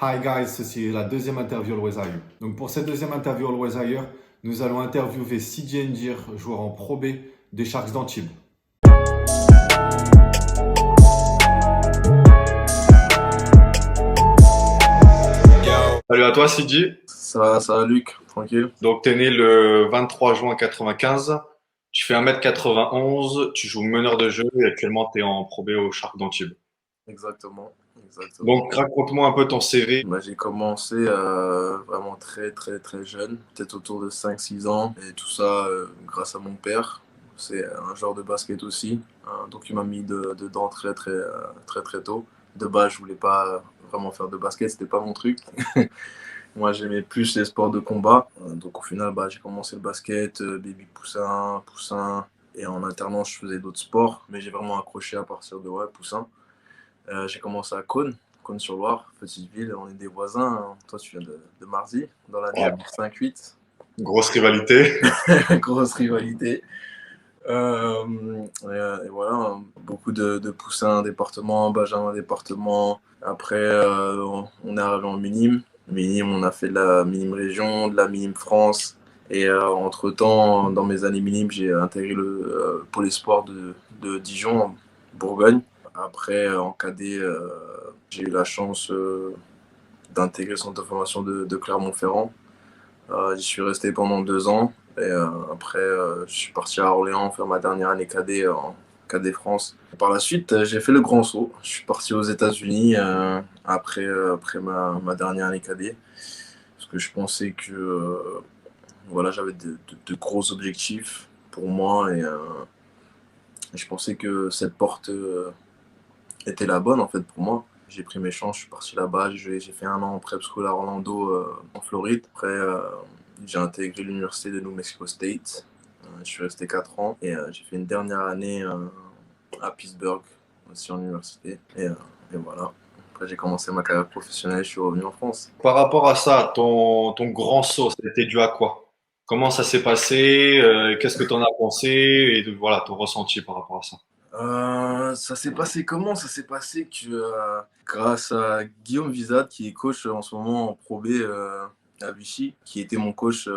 Hi guys, ceci est la deuxième interview Always Hire. Donc pour cette deuxième interview Always Hire, nous allons interviewer CJ Ndir, joueur en Pro B des Sharks d'Antibes. Salut à toi CJ. Ça va, Luc, tranquille. Donc tu es né le 23 juin 95, tu fais 1m91, tu joues meneur de jeu et actuellement tu es en Pro B aux Sharks d'Antibes. Exactement, exactement. Donc raconte-moi un peu ton CV. J'ai commencé vraiment très très très jeune, peut-être autour de 5 6 ans, et tout ça grâce à mon père. C'est un joueur de basket aussi, donc il m'a mis dedans très très très très tôt. De base, je voulais pas vraiment faire de basket, c'était pas mon truc. Moi, j'aimais plus les sports de combat. Donc au final, j'ai commencé le basket, baby poussin, poussin, et en alternance, je faisais d'autres sports, mais j'ai vraiment accroché à partir de poussin. J'ai commencé à Cône, Cône-sur-Loire, petite ville, on est des voisins, hein. Toi, tu viens de Marzy, dans la Ouais. 5-8. Grosse rivalité. Grosse rivalité. Et voilà, hein, beaucoup de poussins département, Benjamin département. Après, on est arrivé en minime. Minime, on a fait de la minime région, de la minime France. Et entre-temps, dans mes années minimes, j'ai intégré le pôle espoir de Dijon, en Bourgogne. Après, en cadet, j'ai eu la chance d'intégrer le centre de formation de Clermont-Ferrand. J'y suis resté pendant 2 ans. Et après, je suis parti à Orléans faire ma dernière année cadet en cadet France. Par la suite, j'ai fait le grand saut. Je suis parti aux États-Unis après ma dernière année cadet. Parce que je pensais que voilà, j'avais de gros objectifs pour moi. Et je pensais que cette porte était la bonne en fait pour moi. J'ai pris mes chances, je suis parti là-bas, j'ai fait un an en prep school à Orlando, en Floride. Après, j'ai intégré l'université de New Mexico State. Je suis resté 4 ans et j'ai fait une dernière année à Pittsburgh, aussi en université. Et voilà. Après, j'ai commencé ma carrière professionnelle, je suis revenu en France. Par rapport à ça, ton grand saut, c'était dû à quoi? Comment ça s'est passé? Qu'est-ce que tu en as pensé? Et voilà, ton ressenti par rapport à ça. Ça s'est passé comment? Ça s'est passé que grâce à Guillaume Vizat, qui est coach en ce moment en Pro B à Vichy, qui était mon coach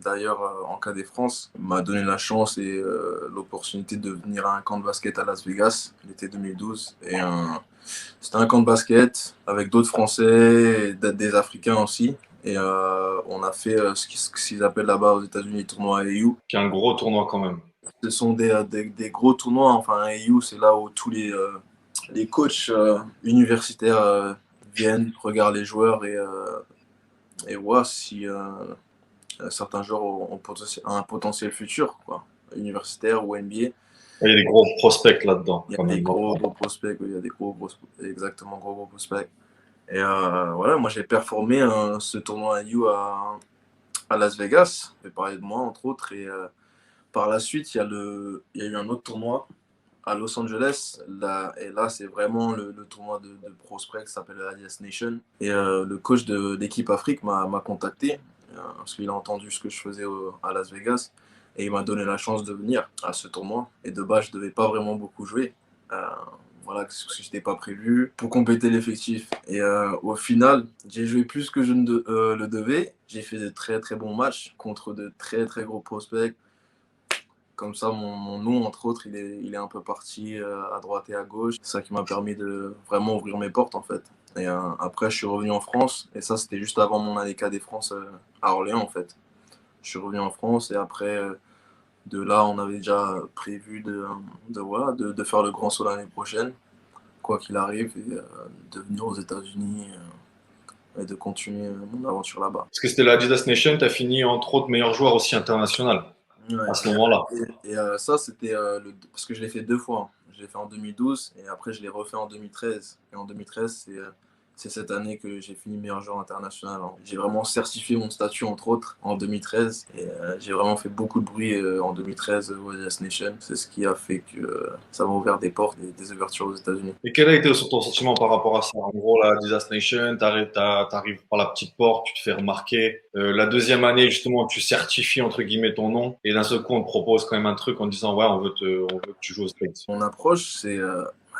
d'ailleurs en KD France, m'a donné la chance et l'opportunité de venir à un camp de basket à Las Vegas l'été 2012. Et c'était un camp de basket avec d'autres Français, et des Africains aussi. Et on a fait ce qu'ils appellent là-bas aux États-Unis les tournois AAU. Qui est un gros tournoi quand même. Ce sont des gros tournois. Enfin, un AU, c'est là où tous les coachs universitaires viennent, regardent les joueurs et voient si certains joueurs ont un potentiel futur, quoi, universitaire ou NBA. Il y a des gros prospects là-dedans, Il y quand a des même. gros prospects, il y a des exactement gros prospects. Et voilà, moi j'ai performé ce tournoi AU à Las Vegas. Je vais parler de moi, entre autres. Et par la suite, il y a eu un autre tournoi à Los Angeles. Et là, c'est vraiment le tournoi de prospect qui s'appelle le Adidas Nation. Et le coach de l'équipe Afrique m'a contacté parce qu'il a entendu ce que je faisais à Las Vegas. Et il m'a donné la chance de venir à ce tournoi. Et de base, je ne devais pas vraiment beaucoup jouer. Euh, voilà, parce que je n'étais pas prévu pour compléter l'effectif. Et au final, j'ai joué plus que je ne le devais. J'ai fait de très très bons matchs contre de très très gros prospects. Comme ça, mon nom, entre autres, il est un peu parti à droite et à gauche. C'est ça qui m'a permis de vraiment ouvrir mes portes, en fait. Et après, je suis revenu en France. Et ça, c'était juste avant mon année des France à Orléans, en fait. Je suis revenu en France. Et après, de là, on avait déjà prévu voilà, de faire le grand saut l'année prochaine, quoi qu'il arrive, et de venir aux États-Unis et de continuer mon aventure là-bas. Parce que c'était la Adidas Nation, tu as fini entre autres meilleur joueur aussi international Ouais. à ce moment-là. Ça, c'était parce que je l'ai fait 2 fois, hein. Je l'ai fait en 2012 et après je l'ai refait en 2013. Et en 2013, c'est cette année que j'ai fini meilleur joueur international, hein. J'ai vraiment certifié mon statut, entre autres, en 2013. Et j'ai vraiment fait beaucoup de bruit en 2013 au Adidas Nation. C'est ce qui a fait que ça m'a ouvert des portes et des ouvertures aux États-Unis. Et quel a été ton sentiment par rapport à ça? En gros, la Adidas Nation, t'arrives par la petite porte, tu te fais remarquer. La deuxième année, justement, tu certifies entre guillemets ton nom. Et d'un seul coup, on te propose quand même un truc en disant, ouais, on veut que tu joues au States. Mon approche, c'est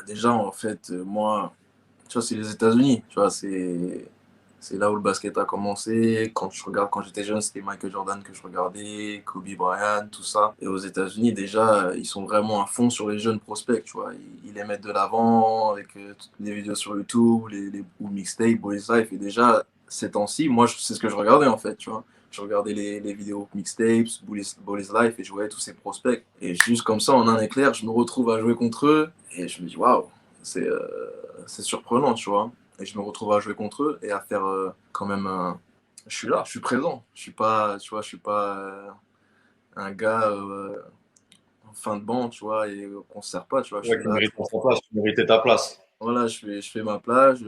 déjà, en fait, moi, tu vois, c'est les États-Unis. Tu vois, c'est C'est là où le basket a commencé. Quand j'étais jeune, c'était Michael Jordan que je regardais, Kobe Bryant, tout ça. Et aux États-Unis, déjà, ils sont vraiment à fond sur les jeunes prospects, tu vois. Ils les mettent de l'avant avec toutes les vidéos sur YouTube, ou mixtape, Boys Life. Et déjà, ces temps-ci, moi, c'est ce que je regardais en fait, tu vois. Je regardais les vidéos mixtapes, Boys Life, et je voyais tous ces prospects. Et juste comme ça, en un éclair, je me retrouve à jouer contre eux. Et je me dis, waouh, c'est surprenant, tu vois. Et je me retrouve à jouer contre eux et à faire quand même je suis là, je suis présent. Je suis pas, tu vois, je suis pas un gars en fin de banc, tu vois, et qu'on se sert pas, tu vois. Je Ouais, suis qui là, mérite sa place, tu méritais ta place. voilà, je fais ma plage.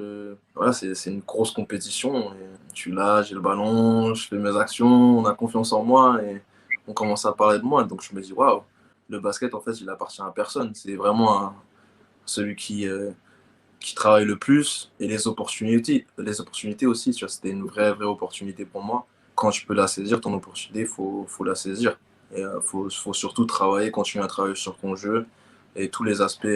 Voilà, c'est une grosse compétition. Et je suis là, j'ai le ballon, je fais mes actions, on a confiance en moi et on commence à parler de moi. Donc je me dis, waouh, le basket, en fait, il appartient à personne. C'est vraiment celui qui travaille le plus et les opportunités aussi, tu vois, c'était une vraie opportunité pour moi. Quand tu peux la saisir, ton opportunité, faut la saisir. Et faut surtout travailler, continuer à travailler sur ton jeu et tous les aspects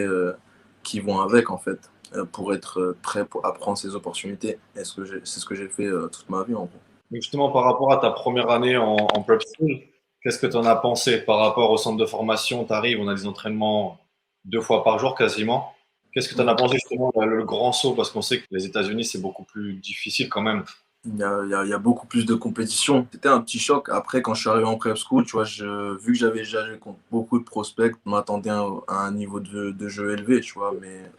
qui vont avec, en fait, pour être prêt à prendre ces opportunités. C'est ce que j'ai fait toute ma vie, en gros. Donc justement, par rapport à ta première année en prep school, qu'est-ce que tu en as pensé par rapport au centre de formation? Tu arrives, on a des entraînements 2 fois par jour quasiment. Qu'est-ce que tu en as pensé justement, le grand saut? Parce qu'on sait que les États-Unis, c'est beaucoup plus difficile quand même. Il y a beaucoup plus de compétition. C'était un petit choc. Après, quand je suis arrivé en prep school, tu vois, vu que j'avais déjà joué contre beaucoup de prospects, je m'attendais à un niveau de jeu élevé, tu vois. Mais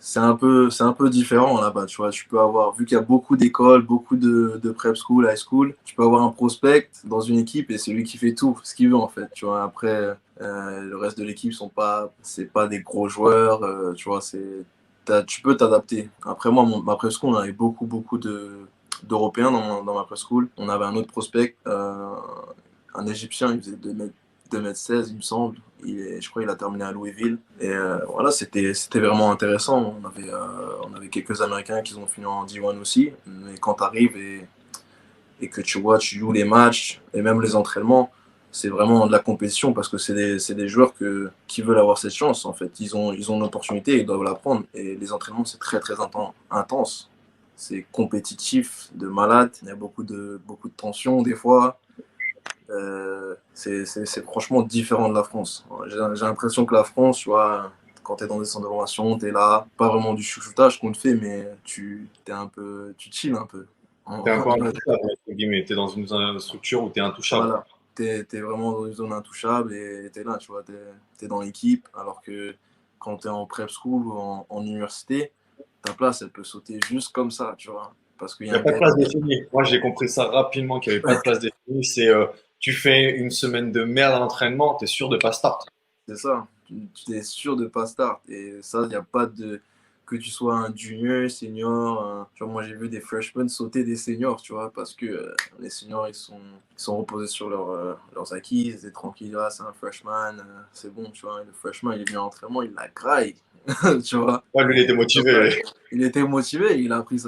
c'est un peu différent là-bas, tu vois. Tu peux avoir, vu qu'il y a beaucoup d'écoles, beaucoup de prep school, high school, tu peux avoir un prospect dans une équipe et c'est lui qui fait tout, ce qu'il veut en fait, tu vois. Après, le reste de l'équipe c'est pas des gros joueurs, tu vois. Tu peux t'adapter. Après moi, ma prep school, on avait beaucoup d'Européens dans ma prep school. On avait un autre prospect, un Égyptien, il faisait 2 m 16, il me semble. Je crois qu'il a terminé à Louisville. Et voilà, c'était vraiment intéressant. On avait quelques Américains qui ont fini en D1 aussi. Mais quand tu arrives et que tu vois, tu joues les matchs et même les entraînements, c'est vraiment de la compétition parce que c'est des joueurs qui veulent avoir cette chance en fait. Ils ont une opportunité, ils doivent la prendre. Et les entraînements, c'est très intense. C'est compétitif, de malade. Il y a beaucoup de tension des fois. C'est franchement différent de la France. J'ai l'impression que la France, tu vois, quand tu es dans des centres de formation, tu es là, pas vraiment du chouchoutage qu'on te fait, mais tu chill un peu. T'es un peu intouchable, entre guillemets. T'es dans une structure où t'es intouchable. Voilà, t'es vraiment dans une zone intouchable et t'es là, tu vois, t'es dans l'équipe, alors que quand t'es en prep school ou en université, ta place, elle peut sauter juste comme ça, tu vois, parce qu'il y Il a n'y a un pas de gars place qui... définie. Moi, j'ai compris ça rapidement qu'il n'y avait pas de place définie. C'est tu fais une semaine de merde à l'entraînement, tu es sûr de pas start. C'est ça, tu es sûr de pas start. Et ça, il n'y a pas de... Que tu sois un junior, senior, tu vois, moi j'ai vu des freshmen sauter des seniors, tu vois, parce que les seniors, ils sont reposés sur leurs acquis, ils étaient tranquilles, ah, c'est un freshman, c'est bon, tu vois, le freshman, il est venu à l'entraînement, il la graille, tu vois. Ouais, lui, il était motivé. Il était motivé, il a pris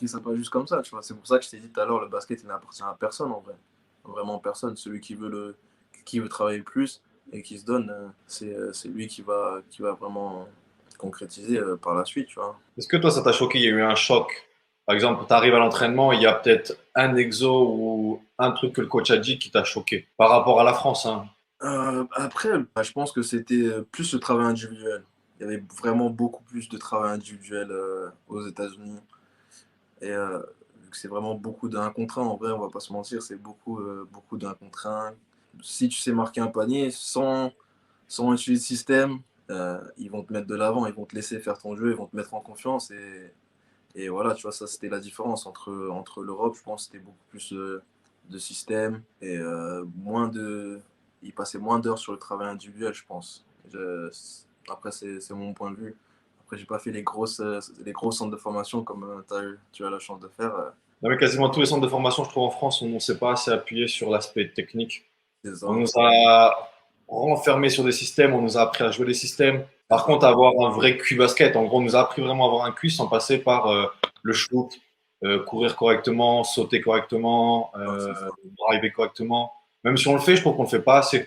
ça pas juste comme ça, tu vois. C'est pour ça que je t'ai dit tout à l'heure, le basket, il n'appartient à personne en vrai. Vraiment personne. Celui qui veut travailler le plus et qui se donne, c'est lui qui va vraiment concrétiser par la suite, tu vois. Est-ce que toi, ça t'a choqué? Il y a eu un choc. Par exemple, tu arrives à l'entraînement, il y a peut-être un exo ou un truc que le coach a dit qui t'a choqué par rapport à la France, hein. Après, bah, je pense que c'était plus le travail individuel. Il y avait vraiment beaucoup plus de travail individuel aux États-Unis. Et vu que c'est vraiment beaucoup d'un contre un, en vrai, on va pas se mentir, c'est beaucoup d'un contre un. Si tu sais marquer un panier sans utiliser le système, ils vont te mettre de l'avant, ils vont te laisser faire ton jeu, ils vont te mettre en confiance. Et voilà, tu vois, ça c'était la différence entre l'Europe. Je pense que c'était beaucoup plus de système et ils passaient moins d'heures sur le travail individuel, je pense. Après, c'est mon point de vue. Après, j'ai pas fait les gros centres de formation comme tu as la chance de faire. Non, mais quasiment tous les centres de formation, je trouve, en France, on ne s'est pas assez appuyé sur l'aspect technique. C'est On ça. nous a renfermés sur des systèmes, on nous a appris à jouer des systèmes. C'est Par ça. contre, avoir un vrai Q basket, en gros, on nous a appris vraiment à avoir un Q sans passer par le shoot, courir correctement, sauter correctement, Ouais, c'est ça. driver correctement. Même si on le fait, je trouve qu'on ne le fait pas assez.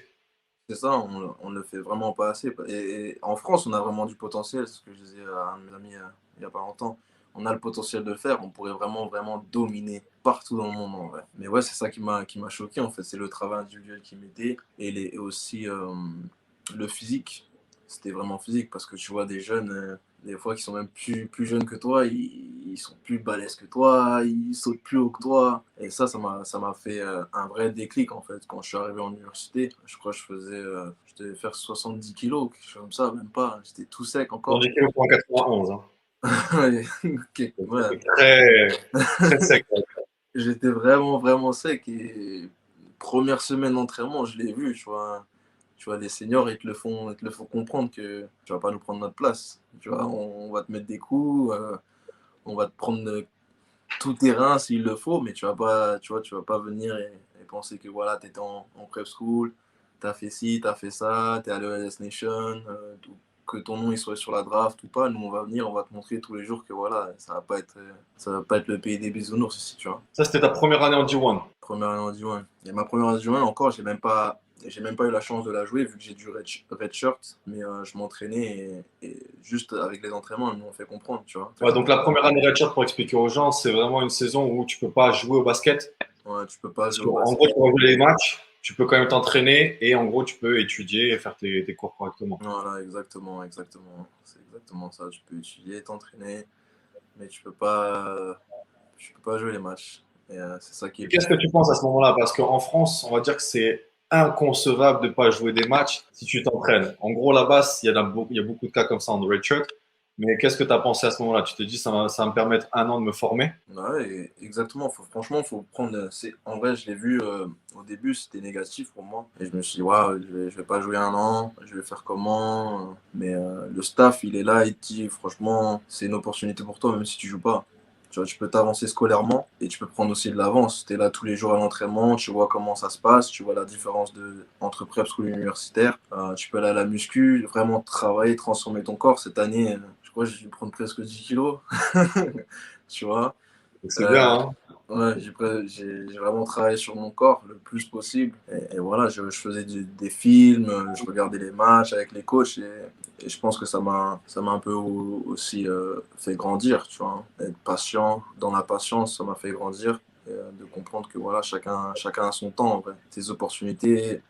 C'est ça, on ne le fait vraiment pas assez. Et en France, on a vraiment du potentiel, c'est ce que je disais à un de mes amis il y a pas longtemps. on a le potentiel de le faire, on pourrait vraiment, vraiment dominer partout dans le monde en vrai. Mais ouais, c'est ça qui m'a choqué en fait, c'est le travail individuel qui m'était et aussi le physique. C'était vraiment physique parce que tu vois des jeunes, des fois qui sont même plus jeunes que toi, ils sont plus balèzes que toi, ils sautent plus haut que toi. Et ça m'a fait un vrai déclic en fait. Quand je suis arrivé en université, je crois que je devais faire 70 kilos, quelque chose comme ça, même pas. J'étais tout sec Dans encore. les kilos pour un 91, hein. Ouais, ok, ouais. C'est très, très sec. J'étais vraiment, vraiment sec et première semaine d'entraînement, je l'ai vu, tu vois. Tu vois, les seniors, ils te le font comprendre que tu vas pas nous prendre notre place. Tu vois, on va te mettre des coups, on va te prendre tout terrain s'il le faut, mais tu vas pas venir et penser que voilà, tu étais en prep school, tu as fait ci, tu as fait ça, tu es allé à la Nation, que ton nom il soit sur la draft ou pas. Nous, on va venir, on va te montrer tous les jours que voilà, ça va pas être le pays des bisounours ici, tu vois. Ça, c'était ta première année en D1. Première année en D1. Et ma première année en D1 encore, j'ai même pas eu la chance de la jouer vu que j'ai du red shirt, mais je m'entraînais et juste avec les entraînements, ils m'ont fait comprendre, tu vois. Ouais, donc la première année redshirt, pour expliquer aux gens, c'est vraiment une saison où tu peux pas jouer au basket. Ouais, tu peux pas jouer au En gros, basket. tu vas jouer les matchs, tu peux quand même t'entraîner et en gros, tu peux étudier et faire tes cours correctement. Voilà, exactement, exactement. C'est exactement ça. Tu peux étudier, t'entraîner, mais tu peux pas jouer les matchs. Et c'est ça qui Et est qu'est-ce plus. que tu penses à ce moment-là? Parce qu'en France, on va dire que c'est inconcevable de ne pas jouer des matchs si tu t'entraînes. En gros, là-bas, il y a beaucoup de cas comme ça en redshirt. Mais qu'est-ce que tu as pensé à ce moment-là? Tu te dis, ça va me permettre un an de me former. Ouais, exactement. Franchement, faut prendre. En vrai, je l'ai vu au début, c'était négatif pour moi. Et je me suis dit, ouais, je vais pas jouer un an, je vais faire comment? Mais le staff, il est là, il te dit, franchement, c'est une opportunité pour toi, même si tu joues pas. Tu vois, tu peux t'avancer scolairement et tu peux prendre aussi de l'avance. Tu es là tous les jours à l'entraînement, tu vois comment ça se passe, tu vois la différence entre prep school et universitaire. Tu peux aller à la muscu, vraiment travailler, transformer ton corps. Cette année, je crois que j'ai dû prendre presque 10 kilos. Tu vois. Donc, c'est bien, Euh, hein? ouais, j'ai vraiment travaillé sur mon corps le plus possible. Et voilà, je faisais des films, je regardais les matchs avec les coachs et je pense que ça m'a un peu aussi fait grandir, tu vois. Être patient, dans la patience, ça m'a fait grandir. Et, de comprendre que voilà, chacun a son temps en vrai. Tes opportunités,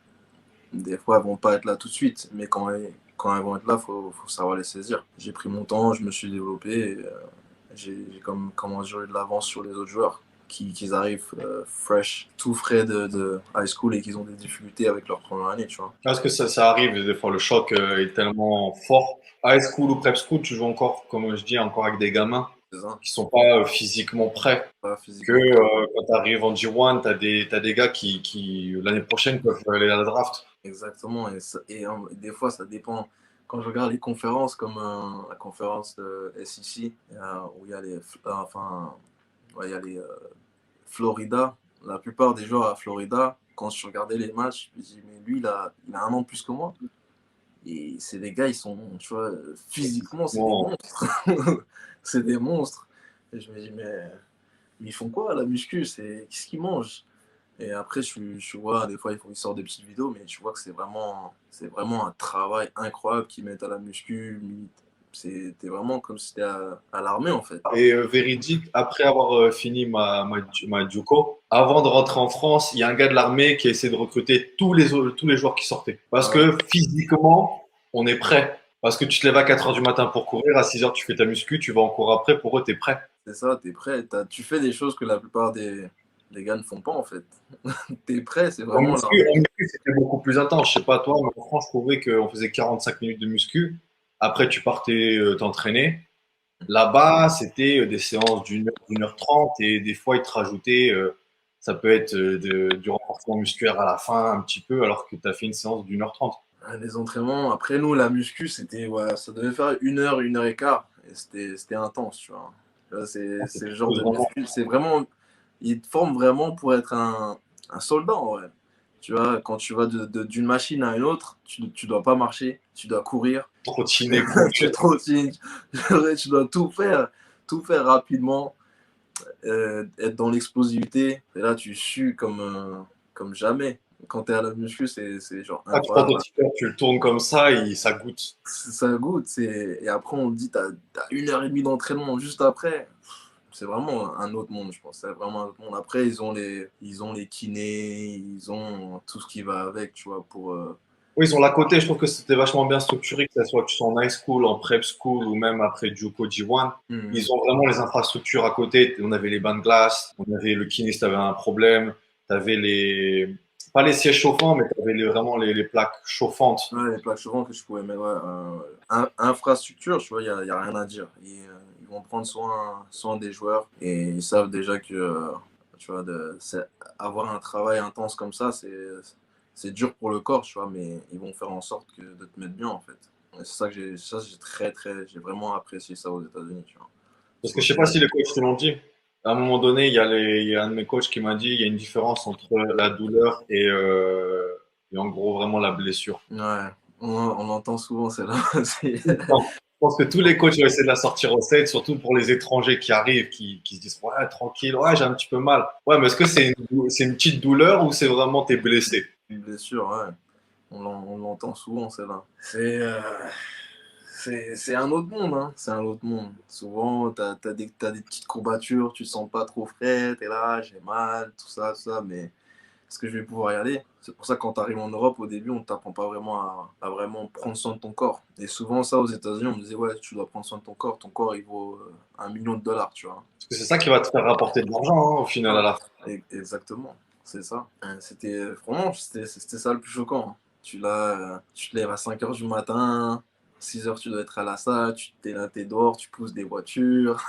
des fois, elles vont pas être là tout de suite, mais quand elles vont être là, faut savoir les saisir. J'ai pris mon temps, je me suis développé. Et, j'ai comme comment dire, eu de l'avance sur les autres joueurs qui arrivent fresh, tout frais de high school et qu'ils ont des difficultés avec leur première année, tu vois. Parce que ça arrive, des fois, le choc est tellement fort. High school ou prep school, tu joues encore, comme je dis, encore avec des gamins C'est ça, qui sont pas physiquement prêts. pas Que physiquement. quand tu arrives en D1, t'as des gars qui l'année prochaine peuvent aller à la draft. Exactement. Et des fois, ça dépend. Quand je regarde les conférences comme la conférence de SEC, où il y a enfin, ouais, il y a les Florida, la plupart des joueurs à Florida, quand je regardais les matchs, je me dis, mais lui, il a un an plus que moi. Et c'est des gars, ils sont, tu vois, physiquement, c'est des Bon, monstres. C'est des monstres. Et je me dis, mais ils font quoi à la muscu? Qu'est-ce qu'ils mangent? Et après, je vois, des fois, ils sortent des petites vidéos, mais tu vois que c'est vraiment un travail incroyable qu'ils mettent à la muscu. C'était vraiment comme si c'était à l'armée, en fait. et véridique, après avoir fini ma JUCO, avant de rentrer en France, il y a un gars de l'armée qui a essayé de recruter tous les joueurs qui sortaient. Parce Ouais, que physiquement, on est prêt. Parce que tu te lèves à 4 heures du matin pour courir, à 6 heures tu fais ta muscu, tu vas en cours après, pour eux, tu es prêt. c'est ça, t'es prêt. Tu fais des choses que la plupart des gars ne font pas, en fait. T'es prêt, c'est vraiment là. En muscu c'était beaucoup plus intense. Je sais pas toi, mais en France, je trouvais qu'on faisait 45 minutes de muscu. Après, tu partais t'entraîner. Là-bas, c'était des séances d'une heure trente et des fois, ils te rajoutaient, ça peut être du renforcement musculaire à la fin un petit peu alors que tu as fait une séance d'une heure trente. Les entraînements, après nous, la muscu, c'était, ouais, ça devait faire une heure et quart. Et c'était intense, tu vois. Tu vois, c'est le genre de Vraiment, muscu, c'est vraiment, ils te forment vraiment pour être un soldat, en vrai. Tu vois, quand tu vas d'une machine à une autre, tu dois pas marcher, tu dois courir, trottiner, courir. tu trottines, tu dois tout faire rapidement, être dans l'explosivité. Et là, tu sues comme jamais. Quand t'es à la muscu, c'est genre Ah, tu prends ton incroyable. t-shirt, tu le tournes comme ça et ça goûte. Ça goûte. Et après, on te dit, t'as 1 heure et demie d'entraînement juste après. C'est vraiment un autre monde, je pense. C'est vraiment un autre monde. Après, ils ont les kinés, ils ont tout ce qui va avec, tu vois, pour. Oui, ils ont la côté, je trouve que c'était vachement bien structuré, que ce soit que tu sois en high school, en prep school ou même après JUCO J1. Mhm. Ils ont vraiment les infrastructures à côté. On avait les bains de glace, on avait le kiné si tu avais un problème, tu avais pas les sièges chauffants, mais tu avais vraiment les plaques chauffantes. Ouais, les plaques chauffantes que je pouvais mettre. Ouais, infrastructure, tu vois, il y a rien à dire. Ils vont prendre soin des joueurs et ils savent déjà que, tu vois, avoir un travail intense comme ça, c'est dur pour le corps, tu vois, mais ils vont faire en sorte de te mettre bien, en fait. Et c'est ça que j'ai vraiment apprécié ça aux États-Unis, tu vois. Parce Parce que qu'au je sais pas final, si les coachs te l'ont dit. À un moment donné, il y a un de mes coachs qui m'a dit il y a une différence entre la douleur et en gros vraiment la blessure. ouais, on entend souvent celle-là. Je pense que tous les coachs vont essayer de la sortir au set, surtout pour les étrangers qui arrivent, qui se disent ouais, tranquille, ouais, j'ai un petit peu mal. Ouais, mais est-ce que c'est une petite douleur ou c'est vraiment t'es blessé? Une blessure, ouais. On l'entend souvent, celle-là. C'est un autre monde, hein. C'est un autre monde. Souvent, t'as des petites courbatures, tu te sens pas trop frais, t'es là, j'ai mal, tout ça, mais est-ce que je vais pouvoir y aller? C'est pour ça que quand tu arrives en Europe, au début, on ne t'apprend pas vraiment à vraiment prendre soin de ton corps. Et souvent, ça, aux États-Unis, on me disait, ouais, tu dois prendre soin de ton corps, il vaut 1 million de dollars, tu vois. Parce que c'est ça qui va te faire rapporter de l'argent hein, au final à Ah, la fin. exactement, c'est ça. Franchement, c'était ça le plus choquant, hein. Tu te lèves à 5 heures du matin, 6 heures, tu dois être à la salle, t'es là, t'es dehors, tu pousses des voitures,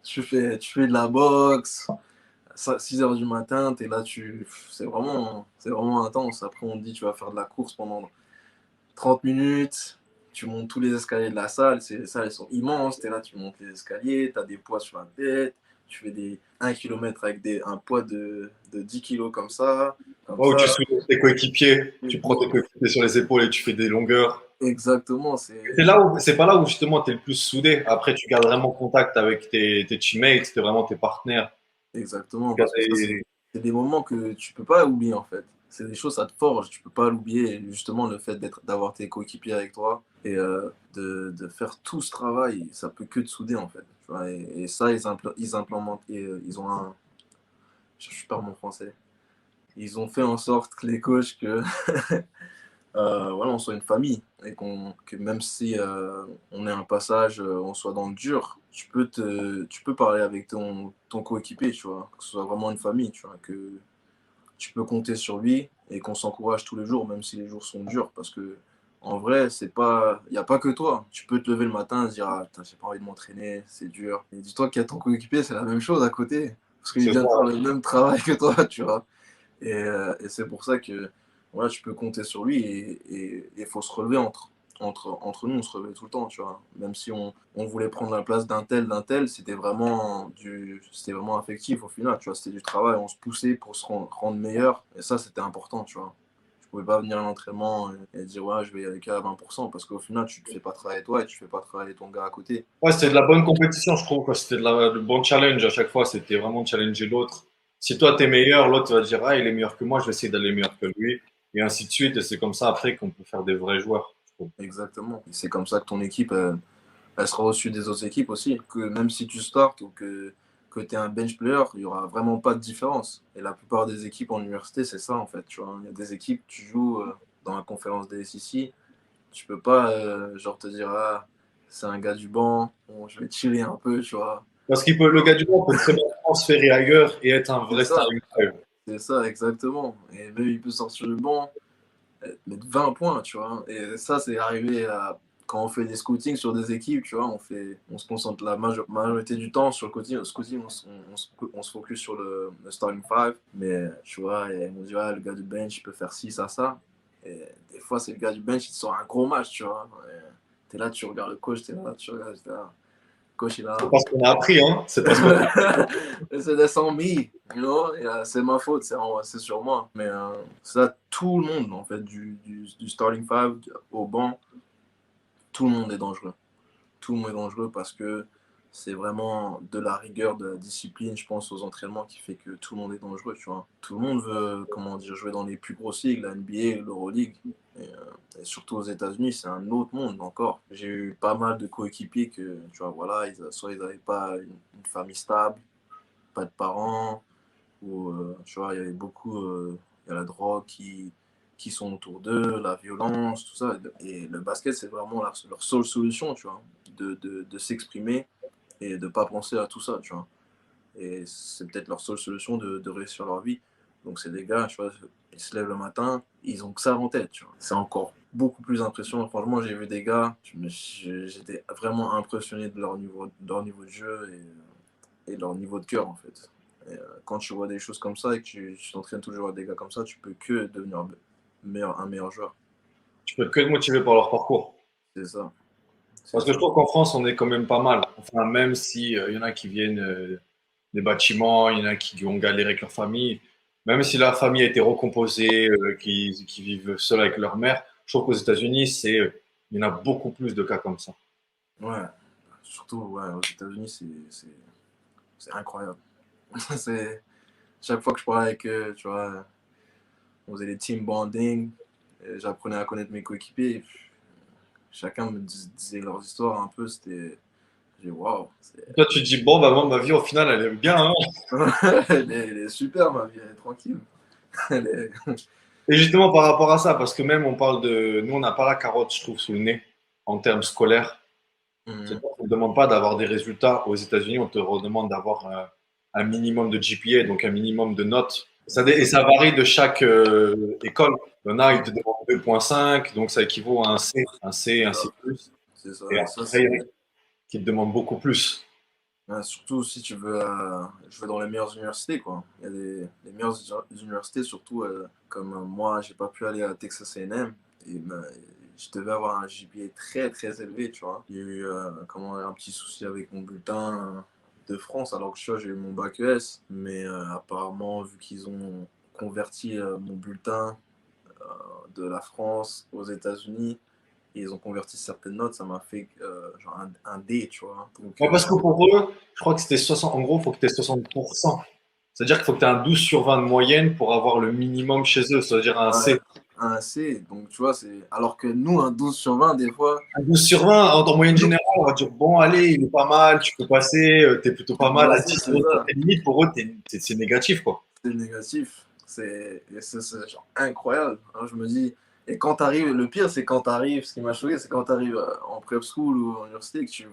tu fais de la boxe. 6 heures du matin, t'es là, c'est vraiment intense. Après, on te dit, tu vas faire de la course pendant 30 minutes, tu montes tous les escaliers de la salle, les salles elles sont immenses, t'es là, tu montes les escaliers, t'as des poids sur la tête, tu fais des 1 km avec un poids de 10 kilos comme Ouais, où tu ça. soulèves tes coéquipiers, tu prends tes coéquipiers sur les épaules et tu fais des longueurs. Exactement, C'est pas là où justement tu es le plus soudé. Après, tu gardes vraiment contact avec tes teammates, c'est vraiment tes partenaires. exactement, Tu gardes parce que ça, c'est des moments que tu peux pas oublier, en fait. C'est des choses, ça te forge, tu peux pas l'oublier. Et justement, le fait d'avoir tes coéquipiers avec toi et de faire tout ce travail, ça peut que te souder, en fait. Tu vois, et ça, ils implémentent, et ils ont je perds mon français. Ils ont fait en sorte que les coachs, que voilà, on soit une famille et que même si on est un passage, on soit dans le dur, tu peux parler avec ton coéquipier, tu vois, que ce soit vraiment une famille, tu vois, que tu peux compter sur lui et qu'on s'encourage tous les jours, même si les jours sont durs, parce que en vrai, il n'y a pas que toi. Tu peux te lever le matin et se dire, ah, putain, j'ai pas envie de m'entraîner, c'est dur. Et dis-toi qu'il y a ton coéquipier, c'est la même chose à côté, parce qu'il C'est vient ça. de faire le même travail que toi, tu vois. Et c'est pour ça que voilà, tu peux compter sur lui et il faut se relever entre nous, on se relevait tout le temps, tu vois. Même si on voulait prendre la place d'un tel, c'était vraiment affectif au final, tu vois. C'était du travail, on se poussait pour se rendre meilleur et ça, c'était important, tu vois. Je pouvais pas venir à l'entraînement et dire ouais, je vais y aller qu'à 20% parce qu'au final, tu te fais pas travailler toi et tu fais pas travailler ton gars à côté. Ouais, c'était de la bonne compétition, je trouve. Quoi. C'était de bon challenge à chaque fois. C'était vraiment de challenger l'autre. Si toi, t'es meilleur, l'autre va dire, ah, il est meilleur que moi, je vais essayer d'aller meilleur que lui. Et ainsi de suite. Et c'est comme ça après qu'on peut faire des vrais joueurs. Je trouve. Exactement. Et c'est comme ça que ton équipe, elle sera au-dessus des autres équipes aussi. Que même si tu startes ou que tu es un bench player, il n'y aura vraiment pas de différence. Et la plupart des équipes en université, c'est ça en fait. Tu vois. Il y a des équipes, tu joues dans la conférence des SEC, tu peux pas genre te dire ah, c'est un gars du banc, bon, je vais chiller un peu, tu vois. Parce le gars du monde peut très bien transférer ailleurs et être un C'est vrai ça, starting five. c'est ça, exactement. Et même il peut sortir du banc, mettre 20 points, tu vois. Et ça, c'est arrivé quand on fait des scoutings sur des équipes, tu vois, on se concentre la majorité du temps sur le scouting on se focus sur le starting five, mais tu vois, et on dit, ah, le gars du bench, il peut faire ci, ça, ça. Et des fois, c'est le gars du bench, il te sort un gros match, tu vois. T'es là, tu regardes le coach, t'es là, tu regardes, t'es là. Le coach, il est là. C'est parce qu'on a appris, hein. C'est parce qu'on C'est des 100 000, you know? Et, c'est ma faute, c'est sur moi. Mais ça, tout le monde, en fait, du starting five au banc, tout le monde est dangereux. Tout le monde est dangereux parce que c'est vraiment de la rigueur, de la discipline, je pense, aux entraînements qui fait que tout le monde est dangereux, tu vois. Tout le monde veut, comment dire, jouer dans les plus grosses ligues, la NBA, l'Euroleague. Et surtout aux États-Unis, c'est un autre monde encore. J'ai eu pas mal de coéquipiers que, tu vois, voilà, soit ils n'avaient pas une famille stable, pas de parents, ou, tu vois, il y avait beaucoup, il y a la drogue qui sont autour d'eux, la violence, tout ça. Et le basket, c'est vraiment leur seule solution, tu vois, de s'exprimer et de ne pas penser à tout ça, tu vois. Et c'est peut-être leur seule solution de réussir leur vie. Donc c'est des gars, tu vois, ils se lèvent le matin, ils ont que ça en tête, tu vois. C'est encore beaucoup plus impressionnant. Franchement, j'ai vu des gars, j'étais vraiment impressionné de leur niveau de jeu et de leur niveau de cœur, en fait. Et, quand tu vois des choses comme ça et que tu t'entraînes toujours à des gars comme ça, tu peux que devenir un meilleur joueur. Tu peux que être motivé par leur parcours. C'est ça. C'est Parce que ça. je trouve qu'en France, on est quand même pas mal. Enfin, même si y en a qui viennent des bâtiments, il y en a qui ont galéré avec leur famille, même si la famille a été recomposée, qui vivent seuls avec leur mère, je trouve qu'aux États-Unis, il y en a beaucoup plus de cas comme ça. Ouais. Surtout ouais, aux États-Unis, c'est incroyable. c'est Chaque fois que je parlais avec eux, tu vois, on faisait des team bonding, et j'apprenais à connaître mes coéquipiers. Chacun me disait leurs histoires un peu, c'était. J'ai waouh, Toi, tu te dis, bon, bah, moi, ma vie, au final, elle est bien, hein. elle est super ma vie, elle est tranquille. Elle est... Et justement, par rapport à ça, parce que même on parle de. Nous, on n'a pas la carotte, je trouve, sous le nez en termes scolaires. Mhm. C'est-à-dire qu'on ne te demande pas d'avoir des résultats. Aux États-Unis, on te redemande d'avoir un minimum de GPA, donc un minimum de notes. Et ça varie de chaque école. Il y en a, ils te demandent 2,5, donc ça équivaut à un C, un C+. C'est ça, Et et ça après, il y en a c'est. qui te demandent beaucoup plus. Ouais, surtout si tu veux jouer dans les meilleures universités, quoi. Il y a les meilleures universités, surtout comme moi, j'ai pas pu aller à Texas A&M et je devais avoir un GPA très très élevé, tu vois. Il y a eu comment, un petit souci avec mon bulletin de France, alors que tu vois, j'ai eu mon bac ES, mais apparemment, vu qu'ils ont converti mon bulletin de la France aux États-Unis, et ils ont converti certaines notes, ça m'a fait genre un D, tu vois. Donc, Ouais, parce que pour eux, je crois que c'était 60. En gros, il faut que tu aies 60%. C'est-à-dire qu'il faut que tu aies un 12 sur 20 de moyenne pour avoir le minimum chez eux, c'est-à-dire un ouais, C. un C, donc tu vois, c'est. Alors que nous, un 12 sur 20 des fois, Un 12 sur 20, en moyenne générale, on va dire, bon, allez, il est pas mal, tu peux passer, t'es plutôt tu pas peux mal. À passer, 10 c'est sur ça. limite, pour eux, c'est négatif, quoi. C'est négatif. C'est genre incroyable. Alors, je me dis, et quand tu arrives, le pire, c'est quand tu arrives, ce qui m'a choqué, c'est quand tu arrives en prep school ou en université, que tu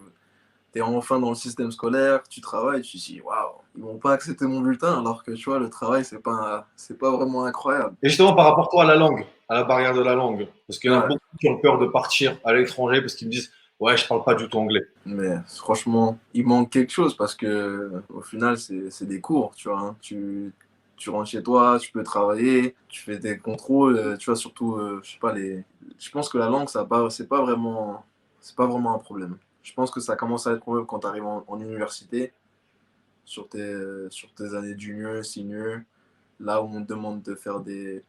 es enfin dans le système scolaire, tu travailles, tu te dis, waouh, ils vont pas accepter mon bulletin, alors que tu vois, le travail, c'est pas vraiment incroyable. Et justement, par rapport toi à la langue, à la barrière de la langue, parce qu'il y en a Ouais. beaucoup qui ont peur de partir à l'étranger parce qu'ils me disent, ouais, je parle pas du tout anglais. Mais franchement, il manque quelque chose parce que au final, c'est des cours, tu vois, hein. Tu rentres chez toi, tu peux travailler, tu fais des contrôles, tu vois, surtout, je sais pas, je pense que la langue, c'est pas vraiment un problème. Je pense que ça commence à être un problème quand tu arrives en université, sur tes années junior, senior, là où on te demande de faire des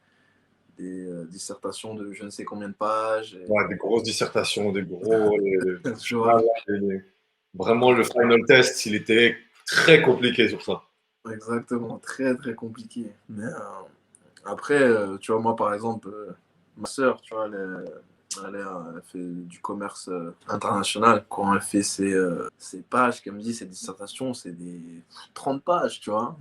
dissertations de je ne sais combien de pages. Ouais, des grosses dissertations, des gros. Tu vois, Vraiment, le final test, il était très compliqué sur ça. exactement, très très compliqué. Mais après, tu vois, moi par exemple, ma sœur, tu vois, elle fait du commerce international. Quand elle fait ses pages, qu'elle me dit, ses dissertations, c'est des 30 pages, tu vois.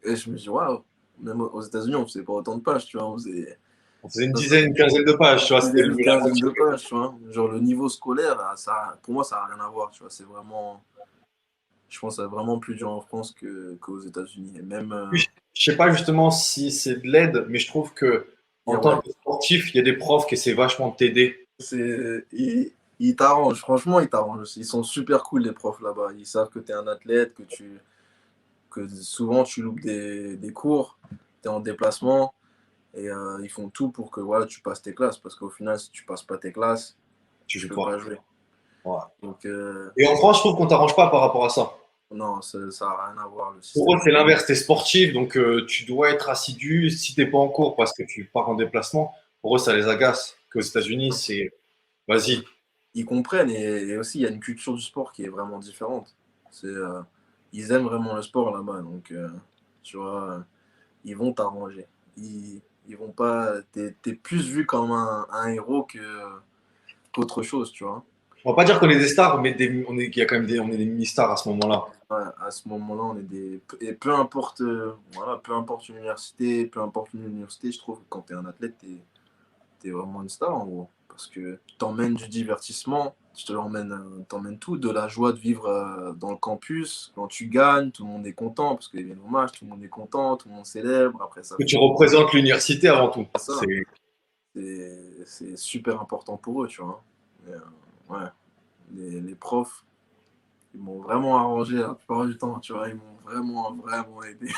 Et je me dis, waouh, même aux États-Unis, on faisait pas autant de pages, tu vois. On faisait On faisait une dizaine, une quinzaine de pages, tu vois, c'était une la quinzaine moitié. de pages, tu vois. Genre le niveau scolaire, pour moi, ça n'a rien à voir, tu vois. C'est vraiment, je pense, que c'est vraiment plus dur en France qu'aux États-Unis. Et même, Je sais pas justement si c'est de l'aide, mais je trouve que en tant ouais, que sportif, il y a des profs qui essaient vachement de t'aider. ils t'arrangent, franchement, ils t'arrangent. Ils sont super cool, les profs là-bas. Ils savent que tu es un athlète, que souvent tu loupes des cours, tu es en déplacement, et ils font tout pour que voilà, tu passes tes classes. Parce qu'au final, si tu passes pas tes classes, Tu tu joues peux pas. pas jouer. Ouais. Donc, Et en France, je trouve qu'on t'arrange pas par rapport à ça. non, ça n'a rien à voir, le Pour eux, système. c'est l'inverse. Tu es sportif, donc tu dois être assidu. Si t'es pas en cours parce que tu pars en déplacement, pour eux, ça les agace. Qu'aux États-Unis, c'est vas-y. Ils comprennent, et aussi, il y a une culture du sport qui est vraiment différente. Ils aiment vraiment le sport là-bas. Donc, tu vois, ils vont t'arranger. Ils vont pas. T'es plus vu comme un héros qu'autre chose, tu vois. On va pas dire qu'on est des stars, mais il y a quand même on est des mini-stars à ce moment-là. Ouais, à ce moment-là, on est des. Et peu importe, voilà, peu importe l'université, je trouve que quand tu es un athlète, tu es vraiment une star en gros. Parce que t'emmènes du divertissement, t'emmènes tout, de la joie de vivre dans le campus. Quand tu gagnes, tout le monde est content, parce qu'il y a un match, tout le monde est content, tout le monde célèbre. Après, ça Que tu fait représentes l'université avant tout. ça. C'est super important pour eux, tu vois. Et, ouais, les profs, ils m'ont vraiment arrangé la plupart du temps, tu vois. Ils m'ont vraiment aidé.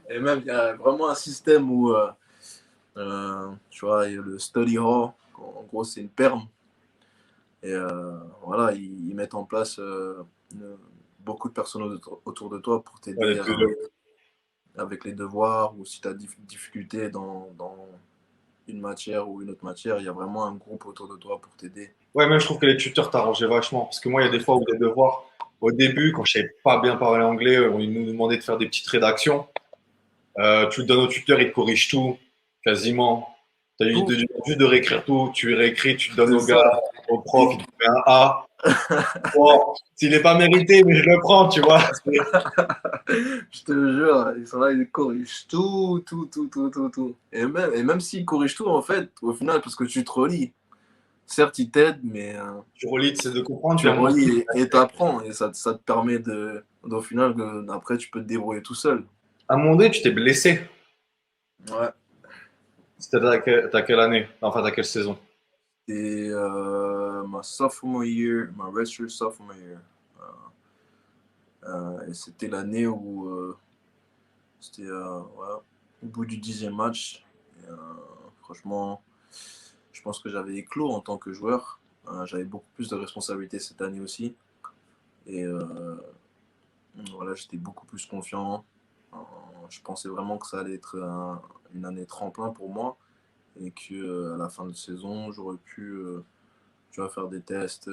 Et même, il y a vraiment un système où, tu vois, il y a le study hall. En gros, c'est une perme. Et voilà, ils mettent en place beaucoup de personnes autour de toi pour Ouais, t'aider avec les devoirs ou si tu as des difficultés dans une matière ou une autre matière, il y a vraiment un groupe autour de toi pour t'aider. ouais, même je trouve que les tuteurs t'arrangeaient vachement. Parce que moi, il y a des fois où des devoirs, au début, quand je savais pas bien parler anglais, ils nous demandaient de faire des petites rédactions. Tu le donnes au tuteur, il te corrige tout, quasiment. Tu as Tout, juste de réécrire tout, tu réécris, tu le donnes c'est au gars, ça. au prof, il te fait un A. Bon, s'il n'est pas mérité, mais je le prends, tu vois. Je te jure, ils sont là, ils corrigent tout. Et même s'ils corrigent tout, en fait, au final, parce que tu te relis, certes, ils t'aident, mais Tu relis, c'est de comprendre, tu puis à un moment, relis et t'apprends. Et ça te permet au final, après, tu peux te débrouiller tout seul. donné, tu t'es blessé. Ouais. C'était t'as quelle année? Enfin, t'as quelle saison? Et ma sophomore year, ma redshirt sophomore year. Et c'était l'année où c'était ouais, au bout du 10e match. Et, franchement, je pense que j'avais éclos en tant que joueur. J'avais beaucoup plus de responsabilités cette année aussi. Et voilà, j'étais beaucoup plus confiant. Euh, je pensais vraiment que ça allait être une année tremplin pour moi. Et que à la fin de saison, j'aurais pu tu vois, faire des tests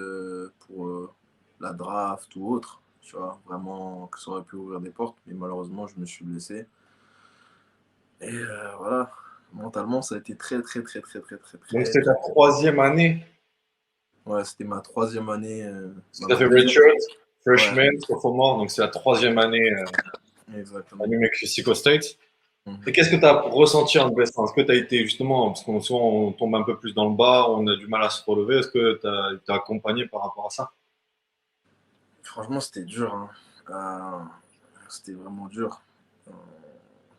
pour la draft ou autre. Tu vois, vraiment que ça aurait pu ouvrir des portes. Mais malheureusement, je me suis blessé. Et voilà, mentalement, ça a été Donc, très c'était ta dur. troisième année. Ouais, c'était ma troisième année, Parce bah, que t'as ma fait deuxième. redshirt, Ouais, freshman, sophomore, donc c'est la troisième année à exactement. New Mexico State. Et Mhm. qu'est-ce que tu as ressenti en te blessant? Est-ce que tu as été justement, parce qu'on souvent on tombe un peu plus dans le bas, on a du mal à se relever, est-ce que tu as été accompagné par rapport à ça? Franchement, c'était dur, hein. C'était vraiment dur. Euh,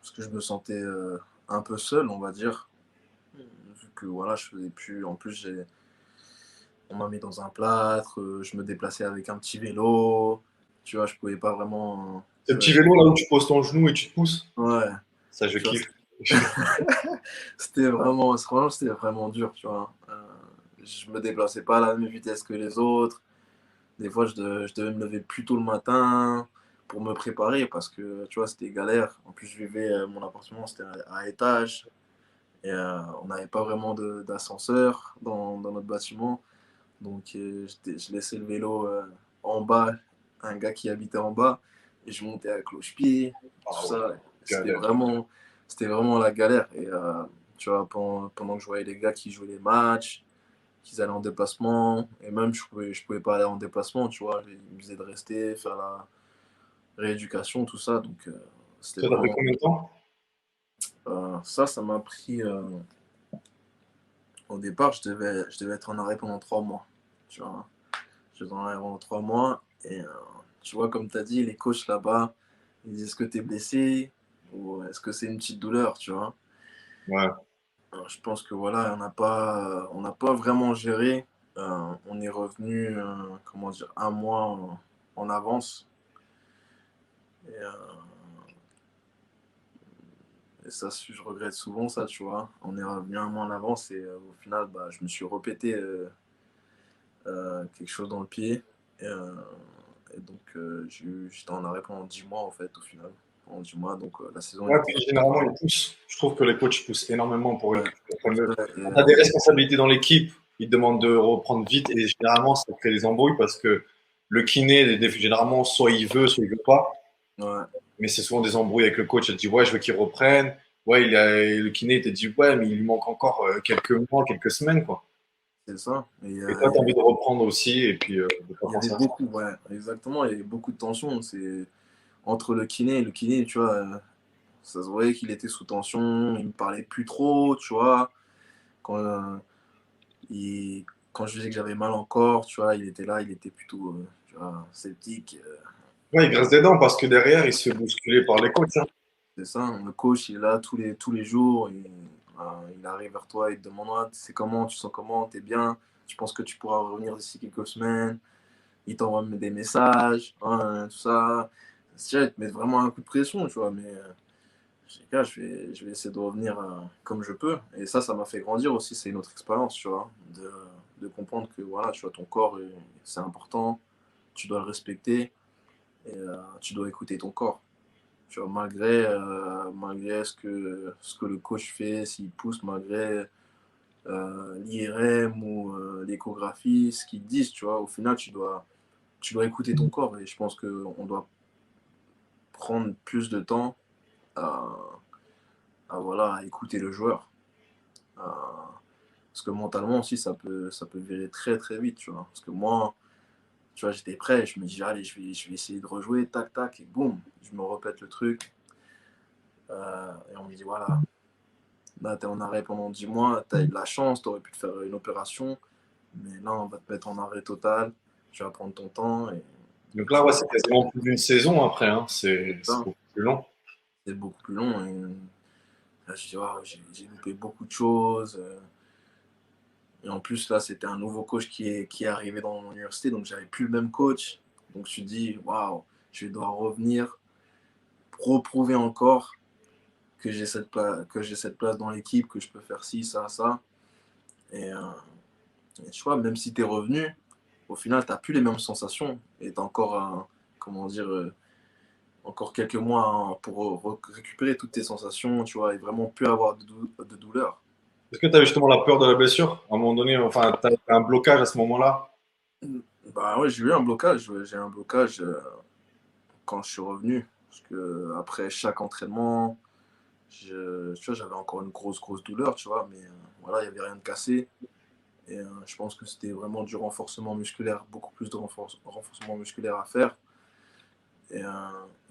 parce que je me sentais un peu seul, on va dire. Vu que voilà, je faisais plus. En plus, on m'a mis dans un plâtre, je me déplaçais avec un petit vélo. Tu vois, je pouvais pas vraiment. Ce petit vélo là où tu poses ton genou et tu te pousses, Ouais, ça je tu vois, kiffe. c'était vraiment dur, tu vois. Je me déplaçais pas à la même vitesse que les autres. Des fois, je devais me lever plus tôt le matin pour me préparer parce que, tu vois, c'était galère. En plus, je vivais, mon appartement, c'était à étage. Et on n'avait pas vraiment d'ascenseur dans notre bâtiment. Donc, je laissais le vélo en bas, un gars qui habitait en bas. Et je montais à cloche-pied, tout Ah ouais, ça. galère. C'était vraiment la galère. Et tu vois, pendant que je voyais les gars qui jouaient les matchs, qu'ils allaient en déplacement, et même je pouvais pas aller en déplacement, tu vois. Ils me disaient de rester, faire la rééducation, tout ça. Donc, c'était Ça t'a pris vraiment. combien de temps? Ça m'a pris. Au départ, je devais être en arrêt pendant 3 mois. Tu vois, je devais en arrêt pendant 3 mois. Et tu vois, comme tu as dit, les coachs là-bas, ils disent est-ce que tu es blessé ou est-ce que c'est une petite douleur, tu vois. Ouais. Alors, je pense que voilà, on n'a pas vraiment géré. On est revenu, comment dire, un mois en avance. Et, ça, je regrette souvent ça, tu vois. On est revenu un mois en avance et au final, bah, je me suis répété quelque chose dans le pied. Et, donc, j'étais en arrêt pendant 10 mois, en fait, au final. Pendant 10 mois, donc la saison, elle Ouais, était puis finie. généralement ils poussent. Je trouve que les coachs poussent énormément pour Ouais. récupérer. Ouais, et, Quand tu as des responsabilités dans l'équipe, ils te demandent de reprendre vite et généralement ça crée des embrouilles parce que le kiné, généralement, soit il veut, soit il veut pas. Ouais, Mais c'est souvent des embrouilles avec le coach. Il te dit, ouais, je veux qu'il reprenne. Ouais, le kiné, il te dit, ouais, mais il lui manque encore quelques mois, quelques semaines, quoi. c'est ça. Et Et toi, tu as envie de reprendre aussi, et puis de pas il y avait penser à ça. beaucoup, ouais, exactement, il y avait beaucoup de tension. C'est entre le kiné, tu vois, ça se voyait qu'il était sous tension, il me parlait plus trop, tu vois. Quand, il, quand je disais que j'avais mal encore, tu vois, il était là, il était plutôt, tu vois, sceptique. Ouais, il graisse des dents parce que derrière, il se fait bousculer par les coachs, hein. C'est ça, le coach, il est là tous les jours, il arrive vers toi, il te demande, ah, c'est comment, tu sens comment, t'es bien, tu penses que tu pourras revenir d'ici quelques semaines, il t'envoie des messages, hein, tout ça. Il te met vraiment un coup de pression, tu vois, mais je dis, gars, je vais essayer de revenir comme je peux. Et ça m'a fait grandir aussi, c'est une autre expérience, tu vois, de comprendre que voilà, tu vois, ton corps, c'est important, tu dois le respecter et tu dois écouter ton corps. Tu vois, malgré ce que le coach fait, s'il pousse, malgré l'IRM ou l'échographie, ce qu'ils disent, tu vois, au final, tu dois écouter ton corps. Et je pense qu'on doit prendre plus de temps à, voilà, à écouter le joueur. Parce que mentalement aussi, ça peut virer très très vite, tu vois. Parce que moi, tu vois, j'étais prêt, je me dis, allez, je vais essayer de rejouer, tac, tac, et boum, je me répète le truc. Et on me dit, voilà, là, tu es en arrêt pendant 10 mois, tu as eu de la chance, tu aurais pu te faire une opération, mais là, on va te mettre en arrêt total, tu vas prendre ton temps, et Donc là, ouais, c'est quasiment plus d'une saison après, hein. C'est ça, beaucoup plus long. c'est beaucoup plus long. Et là, je dis, waouh, j'ai loupé beaucoup de choses. Et en plus, là, c'était un nouveau coach qui est arrivé dans mon université, donc j'avais plus le même coach. Donc tu te dis, waouh, je vais devoir revenir, reprouver encore que j'ai cette place dans l'équipe, que je peux faire ci, ça, ça. Et, tu vois, même si tu es revenu, au final, tu n'as plus les mêmes sensations. Et tu as encore, comment dire, encore quelques mois pour récupérer toutes tes sensations, tu vois, et vraiment plus avoir de douleur. Est-ce que tu as justement la peur de la blessure? À un moment donné, enfin, tu as un blocage à ce moment-là? Bah ouais, j'ai eu un blocage. J'ai eu un blocage quand je suis revenu. Parce que après chaque entraînement, tu vois, j'avais encore une grosse douleur, tu vois, mais voilà, il n'y avait rien de cassé. Et je pense que c'était vraiment du renforcement musculaire, beaucoup plus de renforcement musculaire à faire. Et,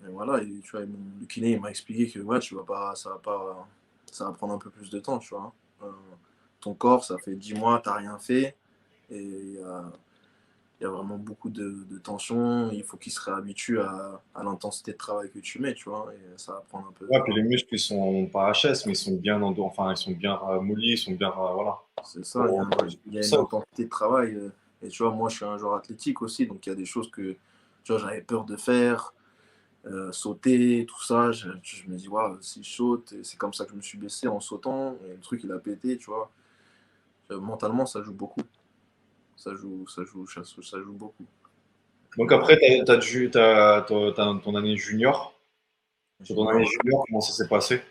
voilà, et, tu vois, le kiné il m'a expliqué que ouais, tu vas pas, ça va prendre un peu plus de temps, tu vois. Ton corps, ça fait 10 mois, t'as rien fait, et il y a vraiment beaucoup de tension. Il faut qu'il se réhabitue à l'intensité de travail que tu mets, tu vois, et ça va prendre un peu de Ouais, puis temps. les muscles, ils sont pas HS, mais ils sont bien enfin, ils sont bien ramollis, ils sont bien, voilà. C'est ça, Pour il y a une ça. intensité de travail. Et tu vois, moi, je suis un joueur athlétique aussi, donc il y a des choses que tu vois, j'avais peur de faire. Sauter, tout ça. Je me dis, waouh, si je saute, c'est comme ça que je me suis blessé en sautant, et le truc il a pété, tu vois. Mentalement, ça joue beaucoup. Ça joue beaucoup. Donc Et, après, ton année junior. Sur ton année junior, junior, comment ça s'est passé?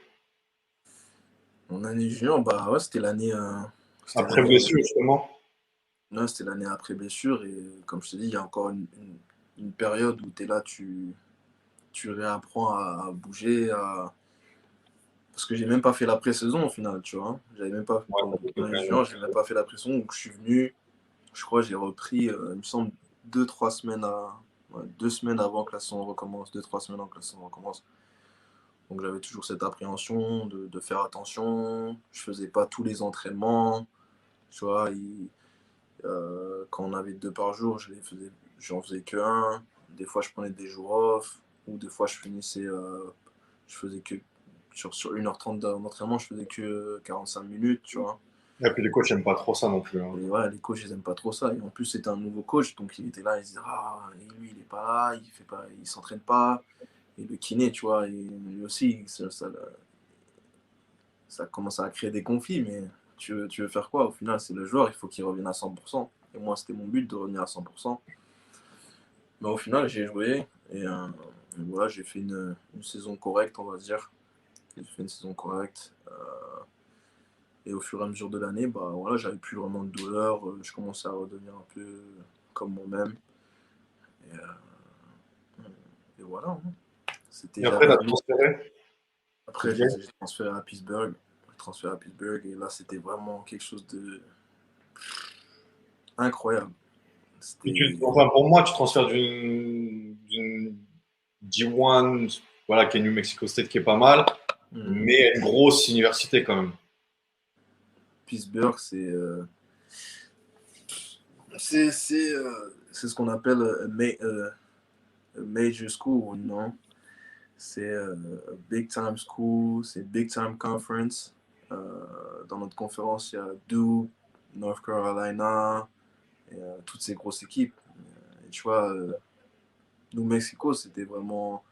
mon année junior, bah ouais, c'était Après l'année, blessure, justement. non, c'était l'année après blessure. Et comme je te dis, il y a encore une période où tu es là, tu réapprends à bouger, parce que j'ai même pas fait la pré-saison au final, tu vois. J'avais même pas, Ouais, t'as dans loupé les quand même. juniors, j'ai même pas fait la pré-saison, donc je suis venu. Je crois que j'ai repris, il me semble, 2, 3 semaines ouais, 2 semaines avant que la saison recommence, 2, 3 semaines avant que la saison recommence. Donc j'avais toujours cette appréhension de faire attention. Je faisais pas tous les entraînements. Tu vois, quand on avait 2 par jour, j'en faisais que un. Des fois, je prenais des jours off. Ou des fois, je finissais, je faisais que, sur 1h30 d'entraînement, je faisais que 45 minutes, tu vois. Et puis les coachs n'aiment pas trop ça non plus, hein. Et voilà, les coachs, ils aiment pas trop ça. Et en plus, c'était un nouveau coach, donc il était là, il se disait, ah, et lui, il est pas là, il s'entraîne pas. Et le kiné, tu vois, et lui aussi, ça commence à créer des conflits, mais tu veux faire quoi? Au final, c'est le joueur, il faut qu'il revienne à 100%. Et moi, c'était mon but de revenir à 100%. Mais au final, j'ai joué, et voilà, j'ai fait une saison correcte, on va dire. J'ai fait une saison correcte. Et au fur et à mesure de l'année, bah voilà, j'avais plus vraiment de douleur. Je commençais à redevenir un peu comme moi-même. Et, et voilà. Hein. Et après, J'avais tu as un autre. transféré, tu Après, disais. j'ai transféré à Pittsburgh. J'ai transféré à Pittsburgh et là, c'était vraiment quelque chose de incroyable. C'était. Enfin, pour moi, tu transfères d'une D1, voilà, qui est New Mexico State, qui est pas mal, Hmm. mais une grosse université quand même. Pittsburgh, c'est ce qu'on appelle a major school, non? C'est a big time school, c'est big time conference. Dans notre conférence, il y a Duke, North Carolina, et, toutes ces grosses équipes. Et tu vois, New Mexico, c'était vraiment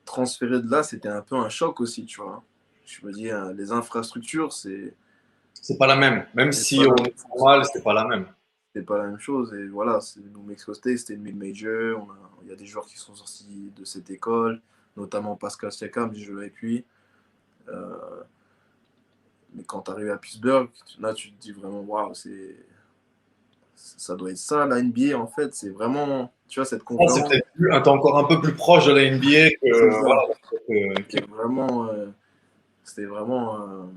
transféré de là, c'était un peu un choc aussi, tu vois. Je me dis, les infrastructures, C'est pas la même. Même c'est si pas on la même est chose. normal, c'est pas la même. C'était pas la même chose. Et voilà, New Mexico State, c'était une mid-major. Il y a des joueurs qui sont sortis de cette école, notamment Pascal Siakam, j'ai joué avec lui. Euh, mais quand tu arrives à Pittsburgh, là, tu te dis vraiment, waouh, ça doit être ça, la NBA, en fait. C'est vraiment, tu vois, cette Ah, c'est conférence. peut-être t'es encore un peu plus proche de la NBA C'est que, ça. voilà, C'était vraiment, c'était vraiment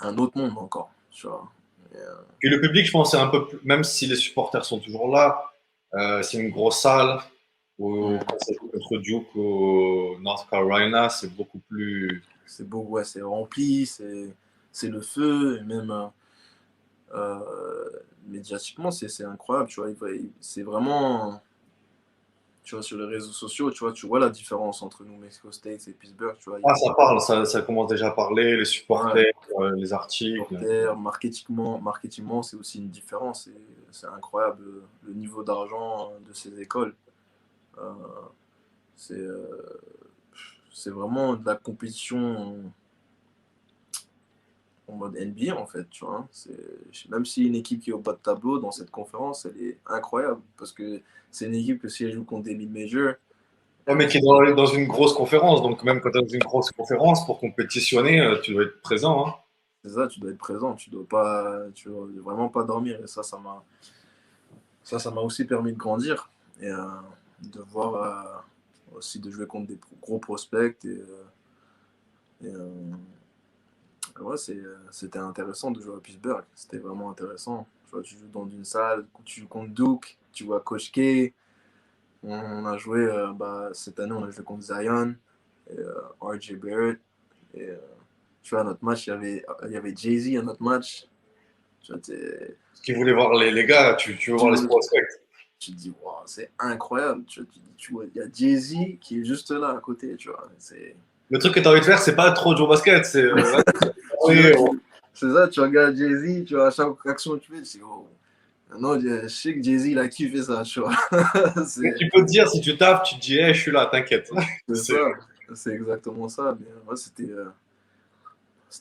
un autre monde encore, tu vois. Et, puis le public, je pense, c'est un peu plus, même si les supporters sont toujours là, c'est une grosse salle. Quand ça joue contre Duke au North Carolina, c'est beaucoup plus. c'est beau, ouais, c'est rempli, c'est le feu, et même médiatiquement, c'est incroyable, tu vois. C'est vraiment, tu vois, sur les réseaux sociaux, tu vois la différence entre New Mexico State et Pittsburgh, tu vois. Ah, ça parle, ça commence déjà à parler, les Ouais, supporters, les articles. supporters, marketingement, c'est aussi une différence. C'est incroyable le niveau d'argent de ces écoles. Euh, c'est euh, c'est vraiment de la compétition en mode NBA en fait, tu vois. Hein. Même si une équipe qui est au bas de tableau dans cette conférence, elle est incroyable parce que c'est une équipe que si elle joue contre des mid-majors, Ouais, mais qui est dans une grosse conférence. Donc, même quand tu es dans une grosse conférence, pour compétitionner, tu dois être présent. Hein. c'est ça, tu dois être présent, tu dois vraiment pas dormir. Et ça m'a aussi permis de grandir et de voir aussi de jouer contre des gros prospects et ouais, c'était intéressant de jouer à Pittsburgh. C'était vraiment intéressant. Tu vois, tu joues dans une salle, tu joues contre Duke, tu vois Coach K. On a joué, cette année, on a joué contre Zion, et, RJ Barrett. Et, tu vois, à notre match, il y avait Jay-Z à notre match. Tu vois, Qui voulait voir les gars, tu veux voir les tu, prospects. tu te dis, wow, c'est incroyable. Tu vois, il y a Jay-Z qui est juste là à côté, tu vois. Le truc que tu as envie de faire, c'est pas trop jouer au basket, c'est Tu vois, ouais, c'est ça, tu regardes Jay-Z, tu vois, à chaque action que tu fais, tu dis, oh, non, je sais que Jay-Z, il a kiffé ça, tu vois. mais c'est tu peux te dire, si tu tapes, tu te dis, hey, je suis là, t'inquiète. c'est C'est- ça, c'est exactement ça. Mais, ouais, c'était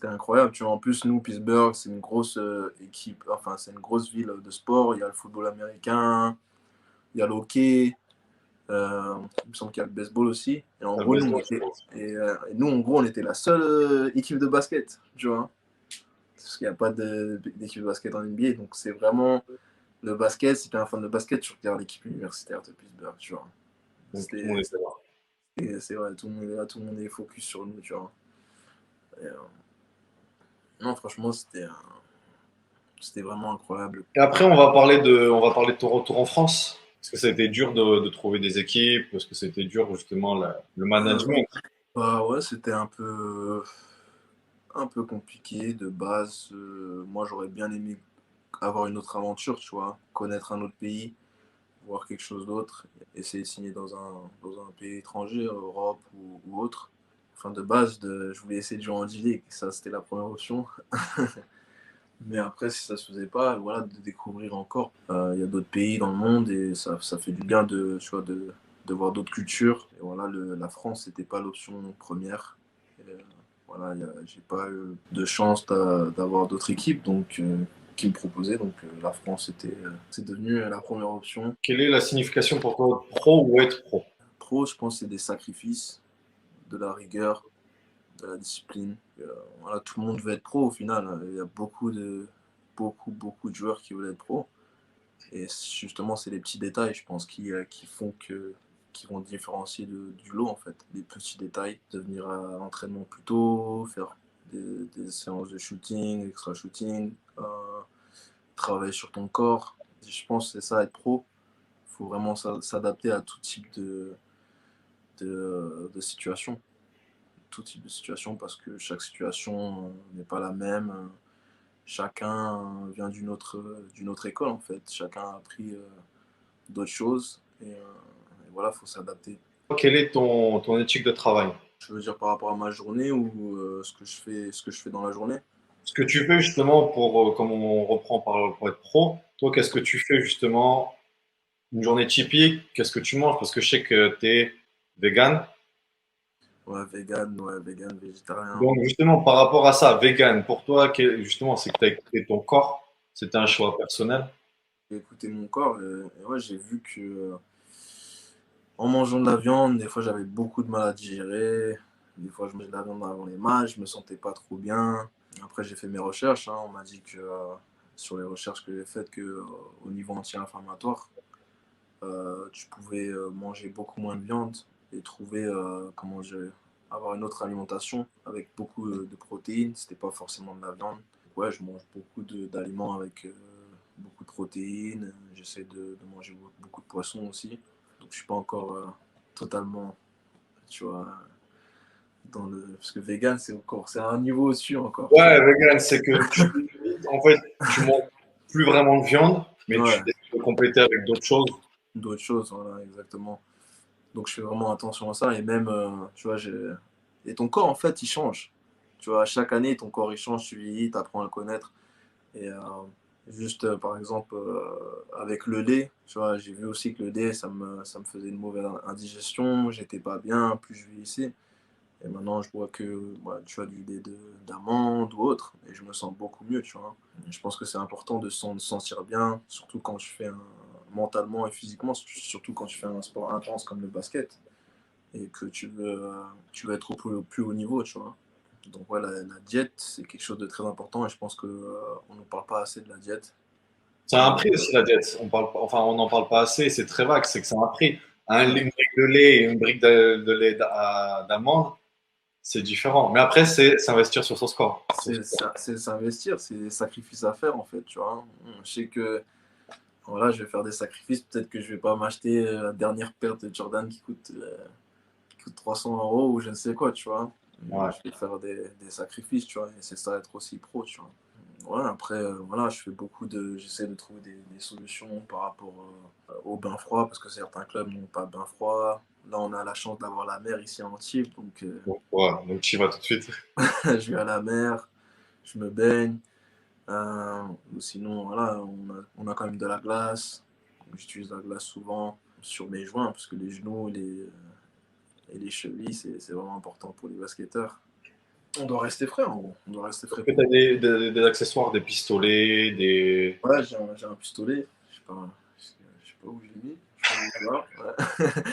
incroyable, tu vois. En plus, nous, Pittsburgh, c'est une grosse équipe, enfin, c'est une grosse ville de sport. Il y a le football américain, il y a le hockey, il me semble qu'il y a le baseball aussi. Et en Ça, le gros, nous, baseball, je pense. et nous, en gros, on était la seule équipe de basket, tu vois. Parce qu'il n'y a pas d'équipe de basket en NBA. Donc, c'est vraiment le basket. Si tu es un fan de basket, tu regardes l'équipe universitaire de Pittsburgh, tu vois. Donc, tout le monde était là. C'est vrai, tout le monde est là, tout le monde est focus sur nous, tu vois. Et, non, franchement, c'était vraiment incroyable. Et après, on va parler de ton retour en France. Parce que ça a été dur de trouver des équipes, parce que c'était dur, justement, le Euh, management. Bah ouais, c'était un peu compliqué de base. Moi, j'aurais bien aimé avoir une autre aventure, tu vois, connaître un autre pays, voir quelque chose d'autre, essayer de signer dans un pays étranger, Europe ou autre. Enfin, de base, je voulais essayer de jouer en D-League, ça c'était la première option. Mais après, si ça se faisait pas, voilà, de découvrir encore. Il y a d'autres pays dans le monde et ça fait du bien tu vois, de voir d'autres cultures. Et voilà, la France, c'était pas l'option première. Et, voilà, j'ai pas eu de chance d'avoir d'autres équipes qui me proposaient. Donc la France, c'est devenu la première option. Quelle est la signification pour toi de pro ou être pro? Pro, je pense que c'est des sacrifices, de la rigueur, de la discipline. Voilà, tout le monde veut être pro au final. Il y a beaucoup de joueurs qui veulent être pro. Et justement, c'est les petits détails, je pense, qui font que qui vont différencier du lot, en fait. Les petits détails, de venir à l'entraînement plus tôt, faire des séances de shooting, extra shooting, travailler sur ton corps. Je pense que c'est ça, être pro. Il faut vraiment s'adapter à tout type de situation. Tout type de situation, parce que chaque situation n'est pas la même. Chacun vient d'une autre école, en fait. Chacun a appris d'autres choses. Et voilà, il faut s'adapter. Quelle est ton éthique de travail? Je veux dire par rapport à ma journée ou ce que je fais dans la journée. Ce que tu fais justement pour, comme on reprend pour être pro, toi, qu'est-ce que tu fais justement une journée typique? Qu'est-ce que tu manges? Parce que je sais que tu es vegan. Ouais, vegan, végétarien. Donc justement, par rapport à ça, vegan, pour toi, justement, c'est que tu as écouté ton corps, c'était un choix personnel. J'ai écouté mon corps et ouais, j'ai vu que en mangeant de la viande, des fois j'avais beaucoup de mal à digérer. Des fois je mangeais de la viande avant les matchs, je me sentais pas trop bien. Après j'ai fait mes recherches, hein, on m'a dit que sur les recherches que j'ai faites que au niveau anti-inflammatoire, tu pouvais manger beaucoup moins de viande et trouver comment dire, avoir une autre alimentation avec beaucoup de protéines. C'était pas forcément de la viande. Ouais, je mange beaucoup d'aliments avec beaucoup de protéines. J'essaie de manger beaucoup de poissons aussi. Donc je suis pas encore totalement, tu vois, dans le. Parce que vegan, c'est encore, c'est un niveau au-dessus encore, tu Ouais, vois. vegan, c'est que en fait, tu manges plus vraiment de viande, mais tu Ouais, essaies de compléter avec d'autres choses. d'autres choses, voilà, exactement. Donc je fais vraiment attention à ça. Et même, tu vois, et ton corps, en fait, il change. Tu vois, chaque année, ton corps, il change, tu vieillis, tu apprends à le connaître. Et juste, par exemple, avec le lait, tu vois, j'ai vu aussi que le lait, ça me faisait une mauvaise indigestion, j'étais pas bien, plus je vieillissais. Et maintenant, je vois que ouais, tu as du lait d'amande ou autre, et je me sens beaucoup mieux, tu vois. Je pense que c'est important de se sentir bien, surtout quand tu fais mentalement et physiquement, surtout quand tu fais un sport intense comme le basket, et que tu veux être au plus haut niveau, tu vois. Donc ouais, la diète, c'est quelque chose de très important, et je pense que on ne parle pas assez de la diète. C'est un prix aussi la diète. On parle, enfin, on n'en parle pas assez. C'est très vague. C'est que c'est un prix. Une brique de lait et une brique de lait d'amande, c'est différent. Mais après, c'est s'investir sur son score. C'est s'investir, c'est des sacrifices à faire en fait, tu vois. Je sais que voilà, je vais faire des sacrifices, peut-être que je vais pas m'acheter la dernière paire de Jordan qui coûte 300 euros ou je ne sais quoi, tu vois. Mais Ouais. je vais faire des sacrifices, tu vois, et c'est ça être aussi pro, tu vois. Ouais, après, voilà, j'essaie de trouver des solutions par rapport au bain froid, parce que certains clubs n'ont pas de bain froid. Là, on a la chance d'avoir la mer ici à Antibes, donc Donc, ouais. Donc, tu y vas tout de suite. je vais à la mer, je me baigne. Ou sinon, voilà, on a quand même de la glace. J'utilise la glace souvent sur mes joints, parce que les genoux et les chevilles, c'est vraiment important pour les basketteurs. On doit rester frais, en gros. On doit rester frais Est-ce que tu pour. as des accessoires, des pistolets, des. Ouais, j'ai un pistolet. Je sais pas où je l'ai mis. Je crois qu'il est là. Ouais.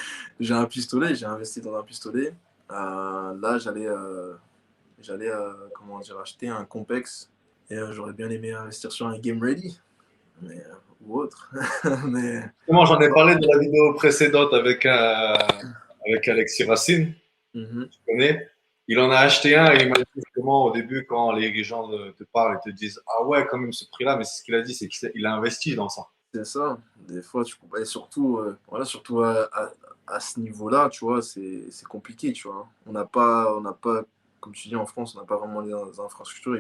J'ai un pistolet, j'ai investi dans un pistolet. Là, j'allais comment dire, acheter un Compex. Et j'aurais bien aimé investir sur un Game Ready, mais, ou autre. Mais Justement, j'en ai parlé dans la vidéo précédente avec Alexis Racine. mhm, Tu connais. Il en a acheté un et il m'a dit justement au début, quand les gens te parlent et te disent ah ouais, quand même ce prix-là, mais c'est ce qu'il a dit, c'est qu'il a investi dans ça. c'est ça. Des fois, et surtout, voilà, surtout à ce niveau-là, tu vois, c'est compliqué, tu vois. On n'a pas, comme tu dis, en France, on n'a pas vraiment les infrastructures.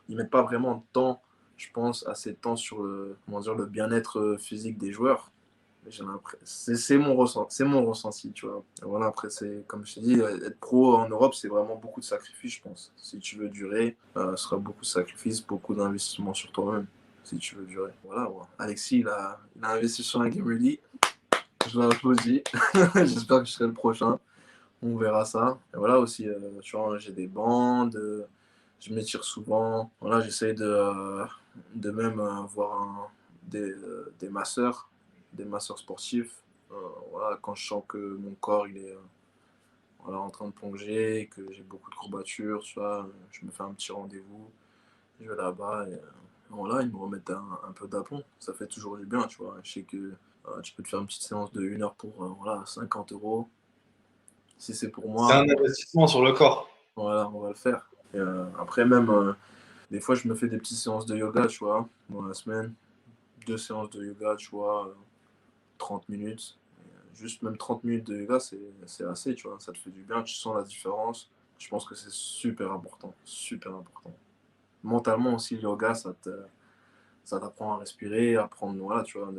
Ils mettent pas vraiment de temps, je pense, assez de temps sur comment dire, le bien-être physique des joueurs. J'ai l'impression, c'est mon ressenti, tu vois. Et voilà, après, c'est comme je t'ai dit, être pro en Europe, c'est vraiment beaucoup de sacrifices, je pense. Si tu veux durer, ce sera beaucoup de sacrifices, beaucoup d'investissements sur toi-même, si tu veux durer. Voilà, ouais. Alexis, il a investi sur un Game Ready. Je l'applaudis. J'espère que je serai le prochain. On verra ça. Et voilà aussi, tu vois, j'ai des bandes, je m'étire souvent. Voilà, j'essaie de même avoir des masseurs sportifs. Voilà, quand je sens que mon corps il est voilà, en train de plonger, que j'ai beaucoup de courbatures, tu vois, je me fais un petit rendez-vous, je vais là-bas Voilà, ils me remettent un peu d'aplomb. Ça fait toujours du bien, tu vois. Je sais que tu peux te faire une petite séance de 1 heure pour voilà, 50 euros. Si c'est pour C'est moi, un investissement sur le corps. voilà, on va le faire. Et, après, même, des fois, je me fais des petites séances de yoga, tu vois, dans la semaine. 2 séances de yoga, tu vois, 30 minutes. Juste même 30 minutes de yoga, c'est assez, tu vois. Ça te fait du bien, tu sens la différence. Je pense que c'est super important, super important. Mentalement aussi, le yoga, ça t'apprend à respirer, à prendre, voilà, tu vois,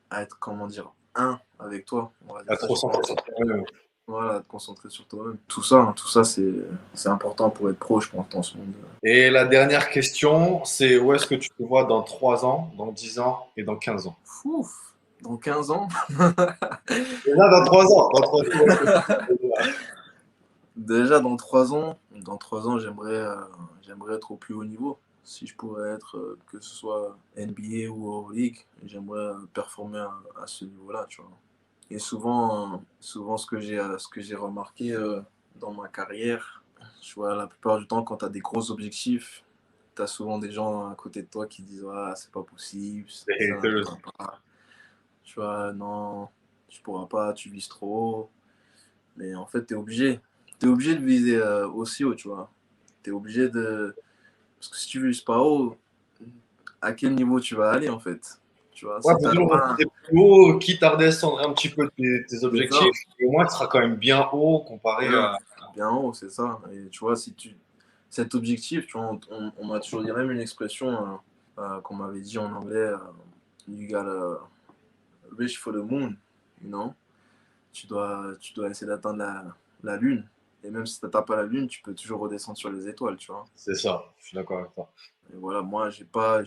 à être, comment dire, un avec toi. On va dire À ça, trop je sais centrer pas. sur toi-même. Voilà, te concentrer sur toi-même. Tout ça, c'est important pour être pro, je pense, dans ce monde. Et la dernière question, c'est où est-ce que tu te vois dans 3 ans, dans 10 ans et dans 15 ans? Ouf, dans 15 ans, Déjà dans 3 ans, dans 3 ans, où est-ce que tu te vois? déjà dans 3 ans, j'aimerais être au plus haut niveau. Si je pourrais être, que ce soit NBA ou Euroleague, j'aimerais performer à ce niveau-là, tu vois. Et souvent ce que j'ai remarqué dans ma carrière, tu vois, la plupart du temps, quand tu as des gros objectifs, tu as souvent des gens à côté de toi qui disent ah, c'est pas possible, Les ça haters. n'arrivera pas. Tu vois, non, tu pourras pas, tu vises trop haut. Mais en fait, tu es obligé. Tu es obligé de viser aussi haut, tu vois. Tu es obligé de. Parce que si tu vises pas haut, à quel niveau tu vas aller en fait? Tu vois, Ouais, si faut tu as toujours pas. viser plus haut, quitte à redescendre un petit peu tes C'est objectifs, ça. et au moins tu seras quand même bien haut comparé Bien, à. bien haut, c'est ça. Et tu vois, si tu. Cet objectif, tu vois, on m'a toujours dit même une expression qu'on m'avait dit en anglais you gotta reach for the moon, you know? Tu dois essayer d'atteindre la lune. Et même si tu n'atteins pas la lune, tu peux toujours redescendre sur les étoiles, tu vois. C'est ça, je suis d'accord avec toi. Et voilà, moi, j'ai pas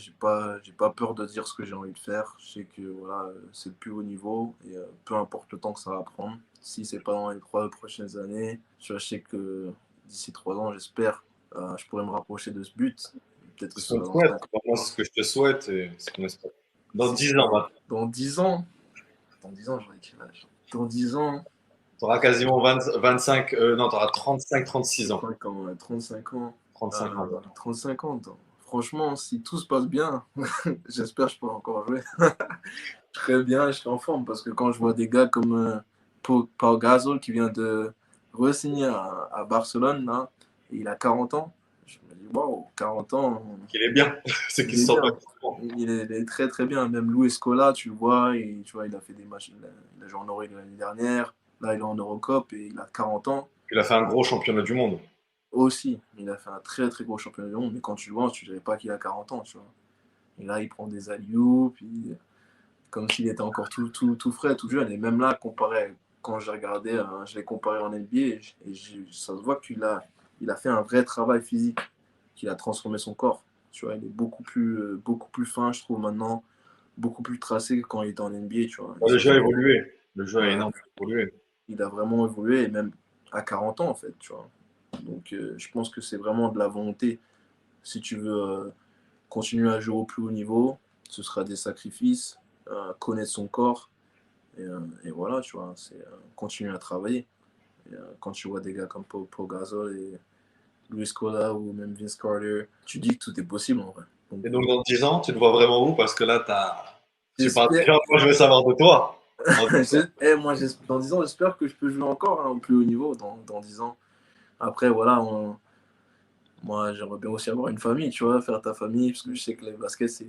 peur de dire ce que j'ai envie de faire. Je sais que voilà, c'est le plus haut niveau et peu importe le temps que ça va prendre. Si c'est pas dans les 3 prochaines années, tu vois, je sais que d'ici 3 ans, j'espère, je pourrais me rapprocher de ce but. Peut-être que C'est ce ce qu'on sera te dans souhaite. 5 ans. Enfin, moi, c'est ce que je te souhaite et c'est ce qu'on espère. Dans C'est 10 ça. ans, maintenant. Dans 10 ans, j'aurai quel âge? Dans 10 ans, Tu auras quasiment 20 25, non, tu auras 35, 36 ans. 35 ans, ouais, 35 ans. 35 ans. Ouais. 35 ans. Franchement, si tout se passe bien, j'espère que je pourrai encore jouer. Je serai bien, je serai en forme parce que quand je vois des gars comme Pau Gasol qui vient de re-signer à Barcelone, là, et il a 40 ans, je me dis waouh, 40 ans, Il est bien. C'est qu'il il se est sent pas bien. content. Il est très très bien. Même Luis Scola, tu le vois, et, tu vois, il a fait des matchs, il a joué en Euroleague l'année dernière, là il est en Eurocup et il a 40 ans. Il a fait un gros championnat du monde. Aussi, il a fait un très très gros championnat du monde, mais quand tu le vois, tu dirais pas qu'il a 40 ans, tu vois. Et là, il prend des alley puis comme s'il était encore tout frais, tout jeune. Et même là, quand j'ai regardé, je l'ai comparé en NBA, ça se voit il a fait un vrai travail physique, qu'il a transformé son corps. Tu vois, il est beaucoup plus fin, je trouve, maintenant, beaucoup plus tracé que quand il était en NBA, tu vois. Le jeu a évolué. Le jeu a Ouais, énormément évolué. il a vraiment évolué, et même à 40 ans, en fait, tu vois. Donc, je pense que c'est vraiment de la volonté. Si tu veux continuer à jouer au plus haut niveau, ce sera des sacrifices, connaître son corps, et voilà, tu vois, c'est continuer à travailler. Et, quand tu vois des gars comme Paul Gasol et Luis Scola ou même Vince Carter, tu dis que tout est possible en vrai. Donc, Et donc, dans 10 ans, tu te vois vraiment où? Parce que là, tu parles j'espère. déjà, moi, je veux savoir de toi. Dans 10 ans. Moi, dans 10 ans, j'espère que je peux jouer encore au plus haut niveau dans 10 ans. Après, voilà, moi, j'aimerais bien aussi avoir une famille, tu vois, faire ta famille, parce que je sais que les baskets,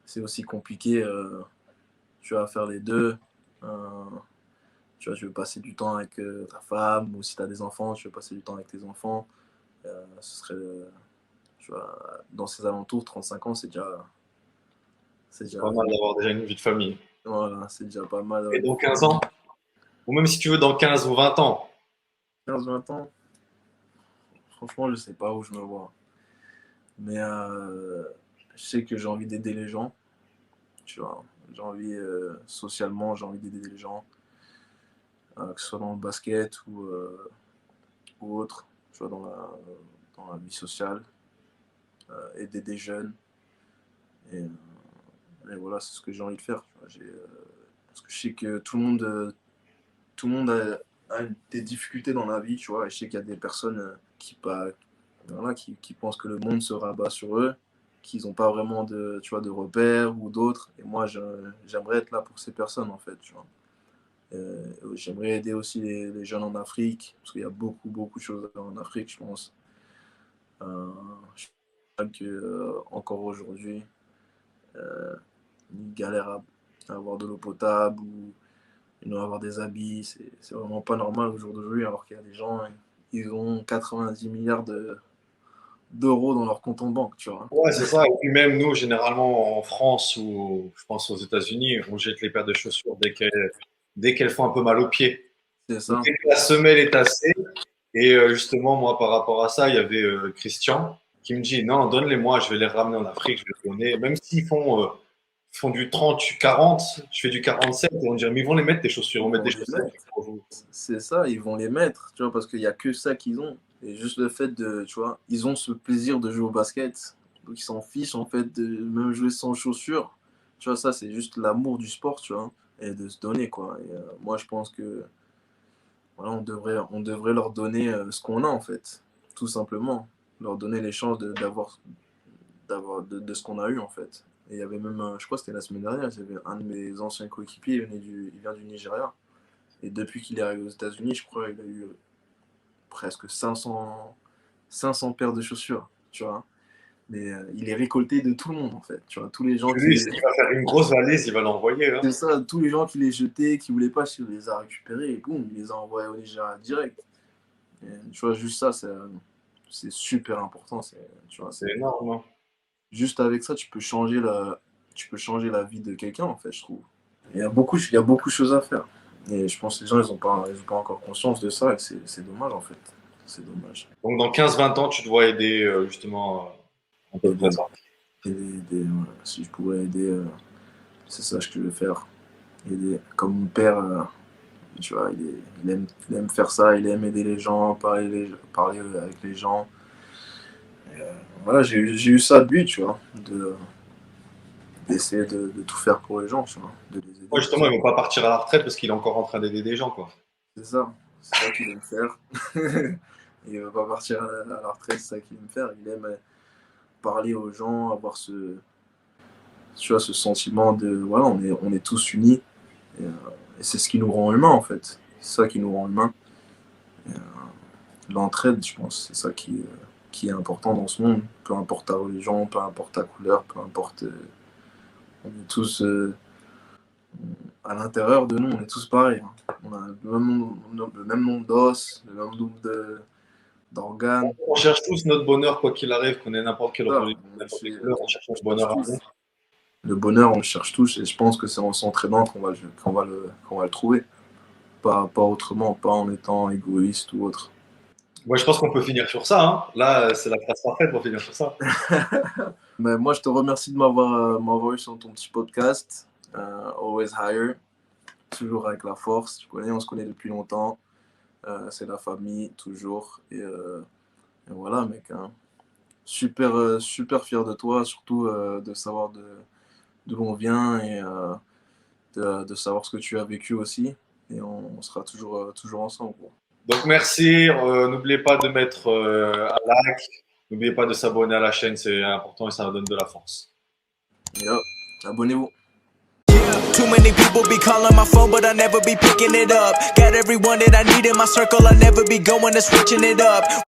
c'est aussi compliqué, tu vas faire les deux. Euh, Tu vois, tu veux passer du temps avec ta femme, ou si tu as des enfants, tu veux passer du temps avec tes enfants. Ce serait, tu vois, dans ces alentours, 35 ans, c'est C'est déjà, pas mal d'avoir déjà une vie de famille. voilà, c'est déjà pas mal Et d'avoir une dans vie de 15 ans? famille. Ou même si tu veux, dans 15 ou 20 ans. 15-20 ans, franchement, je sais pas où je me vois. Mais je sais que j'ai envie d'aider les gens, tu vois. J'ai envie, socialement, j'ai envie d'aider les gens, que ce soit dans le basket ou autre, tu vois, dans la vie sociale, aider des jeunes. Et, voilà, c'est ce que j'ai envie de faire. Tu vois. Parce que je sais que tout le monde a des difficultés dans la vie, tu vois. Et je sais qu'il y a des personnes voilà, qui pensent que le monde se rabat sur eux. qui n'ont pas vraiment tu vois, de repères ou d'autres. Et moi, j'aimerais être là pour ces personnes, en fait, tu vois. J'aimerais aider aussi les jeunes en Afrique, parce qu'il y a beaucoup, beaucoup de choses à faire en Afrique, je pense. Je crois que, encore aujourd'hui, ils galèrent à avoir de l'eau potable ou avoir des habits. C'est vraiment pas normal au jour d'aujourd'hui, alors qu'il y a des gens, ils ont 90 milliards d'euros dans leur compte en banque, tu vois. Ouais, c'est ça. Et puis même nous, généralement en France ou je pense aux États-Unis, on jette les paires de chaussures dès qu'elles font un peu mal aux pieds. C'est Donc, ça. dès que la semelle est tassée, et justement, moi, par rapport à ça, il y avait Christian qui me dit non, donne-les-moi, je vais les ramener en Afrique, je vais les donner. Même s'ils font du 30, 40, je fais du 47, et on dirait, mais ils vont les mettre, tes chaussures, ils vont Ils mettre vont des les chaussettes. mettre. C'est ça, ils vont les mettre, tu vois, parce qu'il n'y a que ça qu'ils ont. Et juste le fait de, tu vois, ils ont ce plaisir de jouer au basket. Donc ils s'en fichent, en fait, de même jouer sans chaussures. Tu vois, ça, c'est juste l'amour du sport, tu vois, et de se donner, quoi. Et moi, je pense que, voilà, on devrait leur donner ce qu'on a, en fait, tout simplement. Leur donner les chances de ce qu'on a eu, en fait. Et il y avait même, je crois que c'était la semaine dernière, il y avait un de mes anciens coéquipiers, il vient du Nigeria. Et depuis qu'il est arrivé aux États-Unis, je crois qu'il a eu presque 500 paires de chaussures, tu vois. Mais il est récolté de tout le monde, en fait. Tu vois, tous les gens qui Lui, les... il va faire une grosse valise, il va l'envoyer. Hein. C'est ça, tous les gens qui les jetaient, qui voulaient pas, il les a récupérés et boum, il les a envoyés au Nigeria direct. Et, tu vois, juste ça, c'est super important. Tu vois, C'est énorme. Hein. juste avec ça, tu peux changer la vie de quelqu'un, en fait, je trouve. Il y a beaucoup de choses à faire. Et je pense que les gens, ils ont pas encore conscience de ça et c'est dommage, en fait. C'est dommage. Donc, dans 15-20 ans, tu dois aider justement un peu près Aider, ça. voilà. Si je pouvais aider, c'est ça que je veux faire. Aider. Comme mon père, tu vois, il aime faire ça, il aime aider les gens, parler avec les gens. Et, voilà, j'ai eu ça de lui, tu vois, d'essayer de tout faire pour les gens, tu vois, de les aider. Moi, justement, il ne veut pas partir à la retraite parce qu'il est encore en train d'aider des gens. Quoi. C'est ça qu'il aime faire. Il veut pas partir à la retraite, c'est ça qu'il aime faire. Il aime parler aux gens, avoir tu vois, ce sentiment de, voilà, on est tous unis. Et c'est ce qui nous rend humains, en fait. C'est ça qui nous rend humains. Et, l'entraide, je pense, c'est ça qui est important dans ce monde. Peu importe ta religion, peu importe ta couleur, peu importe. On est tous, à l'intérieur de nous, on est tous pareils. Hein. On a le même nombre d'os, le même nombre d'organes. On cherche tous notre bonheur, quoi qu'il arrive, qu'on ait n'importe quelle Ça, religion, n'importe quelle couleur, on cherche notre bonheur à nous. le bonheur, on le cherche tous, et je pense que c'est en s'entraînant qu'on va le trouver. Pas autrement, pas en étant égoïste ou autre. Moi, je pense qu'on peut finir sur ça. Hein. Là, c'est la phrase parfaite pour finir sur ça. Mais moi, je te remercie de m'avoir eu sur ton petit podcast. Always Higher, toujours avec la force. Tu connais, on se connaît depuis longtemps. C'est la famille, toujours. Et voilà, mec. Hein. Super, super fier de toi, surtout de savoir d'où on vient et de savoir ce que tu as vécu aussi. Et on sera toujours ensemble. Gros. Donc, merci. N'oubliez pas de mettre un like. N'oubliez pas de s'abonner à la chaîne, c'est important et ça donne de la force. Yo, abonnez-vous. Too many people be calling my phone, but I never be picking it up. Got everyone that I need in my circle, I never be going and switching it up.